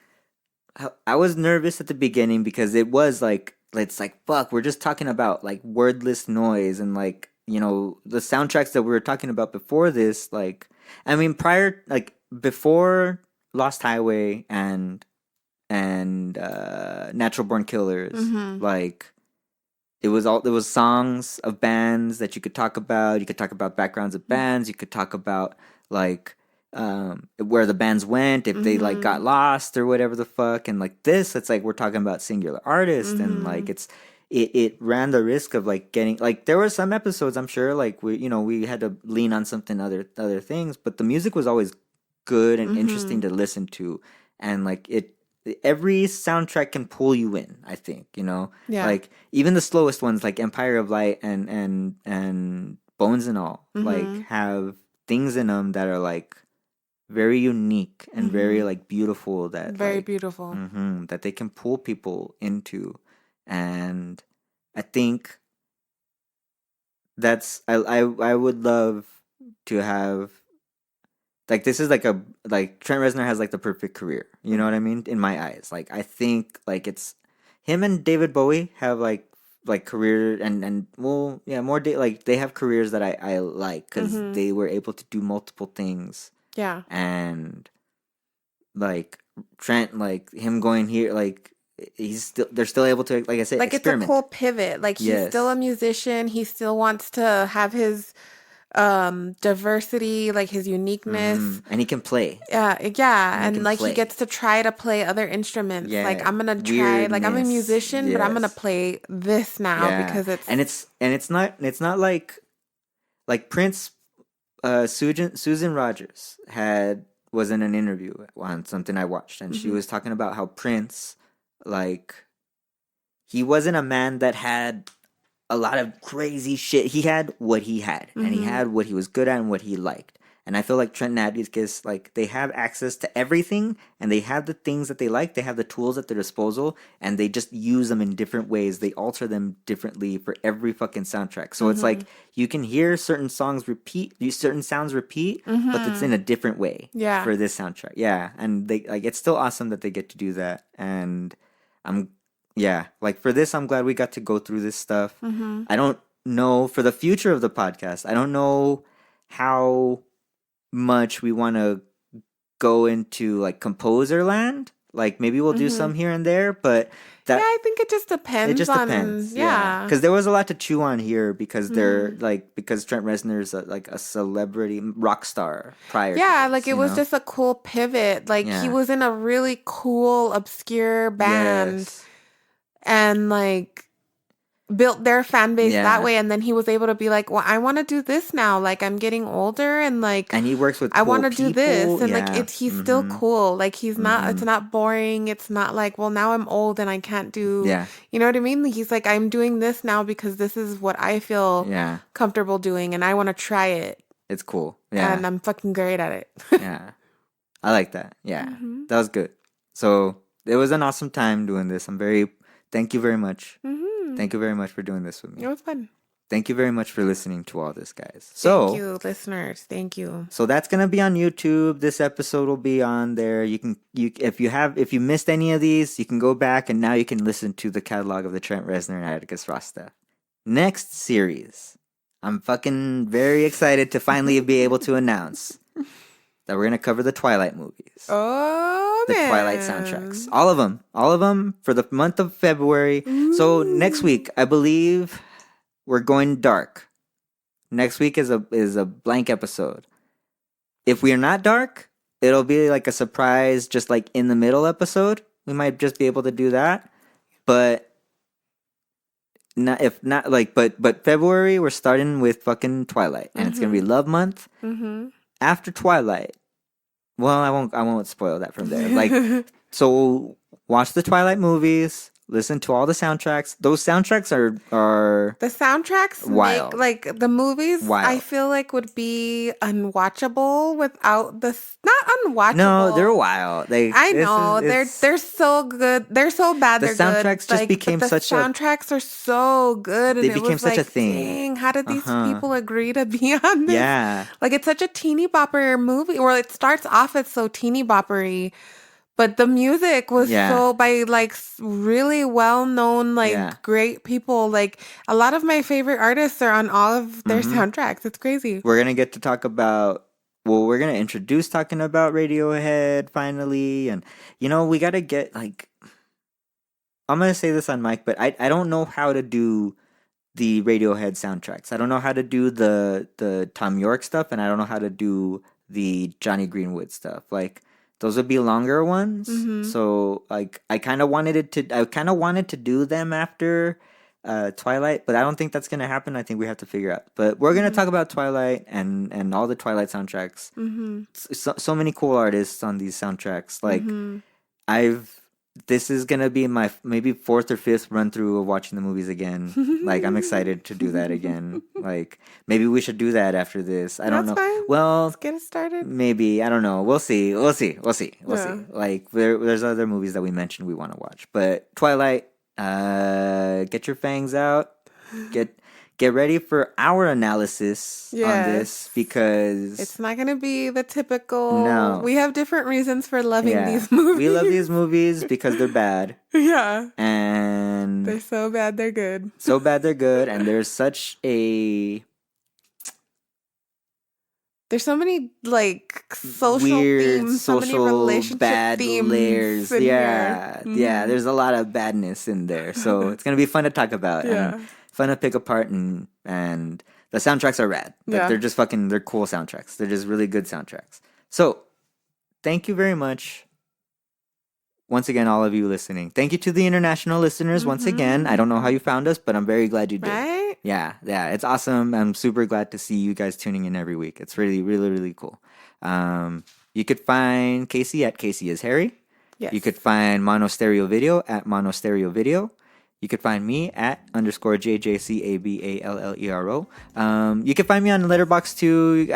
I was nervous at the beginning because it was like it's like fuck, we're just talking about like wordless noise and like, you know, the soundtracks that we were talking about before this, like I mean prior like before Lost Highway and Natural Born Killers, like it was songs of bands that you could talk about. You could talk about backgrounds of bands. You could talk about like where the bands went, if they like got lost or whatever the fuck. And like this, it's like we're talking about singular artists, and like it ran the risk of like getting like there were some episodes I'm sure like we had to lean on something other things, but the music was always good and interesting to listen to, and like every soundtrack can pull you in, I think, like even the slowest ones like Empire of Light and Bones and All like have things in them that are like very unique and very like beautiful, that very like, beautiful that they can pull people into. And I think that's I would love to have like this is like Trent Reznor has like the perfect career. You know what I mean? In my eyes. Like I think like it's him and David Bowie have like career and well, yeah, more like they have careers that I like cuz they were able to do multiple things. Yeah. And like Trent, like him going here, like they're still able to, like I said, like experiment. It's a cool pivot. Like he's still a musician. He still wants to have his diversity, like his uniqueness, and he can play. And like he gets to try to play other instruments. Like I'm gonna try. Like I'm a musician, but I'm gonna play this now because it's not like Prince. Susan Rogers was in an interview on something I watched, and she was talking about how Prince, like, he wasn't a man that had a lot of crazy shit. He had what he had, and he had what he was good at and what he liked. And I feel like Trent and Atticus, like, they have access to everything, and they have the things that they like. They have the tools at their disposal, and they just use them in different ways. They alter them differently for every fucking soundtrack. So it's like you can hear certain sounds repeat, but it's in a different way for this soundtrack. Yeah, and they like it's still awesome that they get to do that. And like for this, I'm glad we got to go through this stuff. I don't know for the future of the podcast. I don't know how much we want to go into like composer land. Like maybe we'll do some here and there, but I think it just depends. It just depends. Yeah, because there was a lot to chew on here because they're like because Trent Reznor's like a celebrity rock star prior. Yeah, to like this, it was just a cool pivot. Like he was in a really cool obscure band, and like built their fan base that way, and then he was able to be like, well, I want to do this now, like I'm getting older, and like and he works with I want to people. do this, and like he's still cool, like he's not it's not boring, it's not like, well, now I'm old and I can't do you know what I mean? He's like, I'm doing this now because this is what I feel comfortable doing, and I want to try it. It's cool. And I'm fucking great at it. I like that. That was good. So it was an awesome time doing this. Thank you very much. Thank you very much for doing this with me. It was fun. Thank you very much for listening to all this, guys. So, thank you, listeners. Thank you. So that's gonna be on YouTube. This episode will be on there. If you missed any of these, you can go back and now you can listen to the catalog of the Trent Reznor and Atticus Ross stuff. Next series, I'm fucking very excited to finally be able to announce that we're gonna cover the Twilight movies. Oh, the Twilight soundtracks, all of them for the month of February. Ooh. So next week, I believe we're going dark. Next week is a blank episode. If we are not dark, it'll be like a surprise, just like in the middle episode. We might just be able to do that, but. But February we're starting with fucking Twilight, and it's gonna be Love Month. After Twilight, well, I won't spoil that from there. Like, so watch the Twilight movies, listen to all the soundtracks. Those soundtracks are the soundtracks wild. Make like the movies. Wild. I feel like would be unwatchable without the not unwatchable. No, they're wild. I know they're so good. They're so bad. The soundtracks just became such a. The soundtracks are so good. And they became such a thing. Dang, how did these people agree to be on this? Yeah, like it's such a teeny bopper movie. Or it starts off as so teeny boppery. But the music was Yeah. so by like really well-known, like Yeah. great people. Like a lot of my favorite artists are on all of their soundtracks. It's crazy. We're gonna get to talk about. Well, we're gonna introduce talking about Radiohead finally, and we gotta get like. I'm gonna say this on mic, but I don't know how to do the Radiohead soundtracks. I don't know how to do the Tom York stuff, and I don't know how to do the Johnny Greenwood stuff. Like those would be longer ones. So like I kind of wanted to do them after Twilight, but I don't think that's gonna happen. I think we have to figure out. But we're gonna talk about Twilight and all the Twilight soundtracks. So many cool artists on these soundtracks. Like this is gonna be my maybe fourth or fifth run through of watching the movies again. Like I'm excited to do that again. Like maybe we should do that after this. I don't know. Fine. Well, Let's get it started. Maybe I don't know. We'll see. See. Like there's other movies that we mentioned we want to watch, but Twilight. Get your fangs out. Get ready for our analysis on this because it's not going to be the typical. No, we have different reasons for loving these movies. We love these movies because they're bad. Yeah, and they're so bad they're good. So bad they're good, and there's such a. There's so many like social weird, themes, so many relationship bad themes layers. Yeah, there's a lot of badness in there, so it's gonna be fun to talk about and fun to pick apart. And the soundtracks are rad. Like, they're just they're cool soundtracks. They're just really good soundtracks. So, thank you very much. Once again, all of you listening. Thank you to the international listeners once again. I don't know how you found us, but I'm very glad you did. Right? Yeah, it's awesome. I'm super glad to see you guys tuning in every week. It's really, really, really cool. You could find Casey at Casey is Harry. Yes. You could find MonoStereoVideo at MonoStereoVideo. You could find me at _JJCABALLERO. You can find me on Letterboxd too.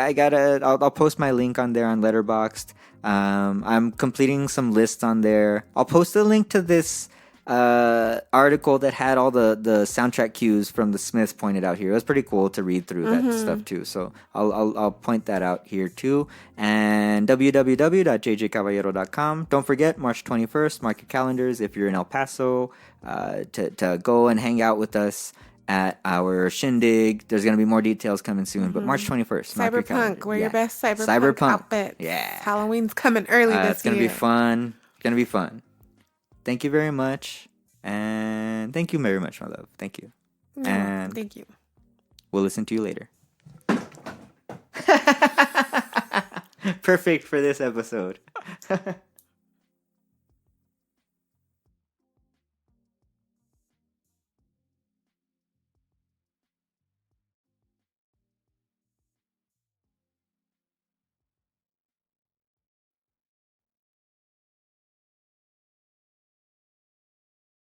I'll post my link on there on Letterboxd. I'm completing some lists on there. I'll post a link to this article that had all the soundtrack cues from the Smiths pointed out here. It was pretty cool to read through that stuff too. So I'll point that out here too. And www.jjcaballero.com. Don't forget March 21st. Mark your calendars if you're in El Paso to go and hang out with us at our shindig. There's gonna be more details coming soon, but March 21st. Cyberpunk. Wear your best cyberpunk outfit. Yeah, Halloween's coming early this year. It's gonna be fun. It's gonna be fun. Thank you very much. And thank you very much, my love. Thank you. And thank you. We'll listen to you later. Perfect for this episode.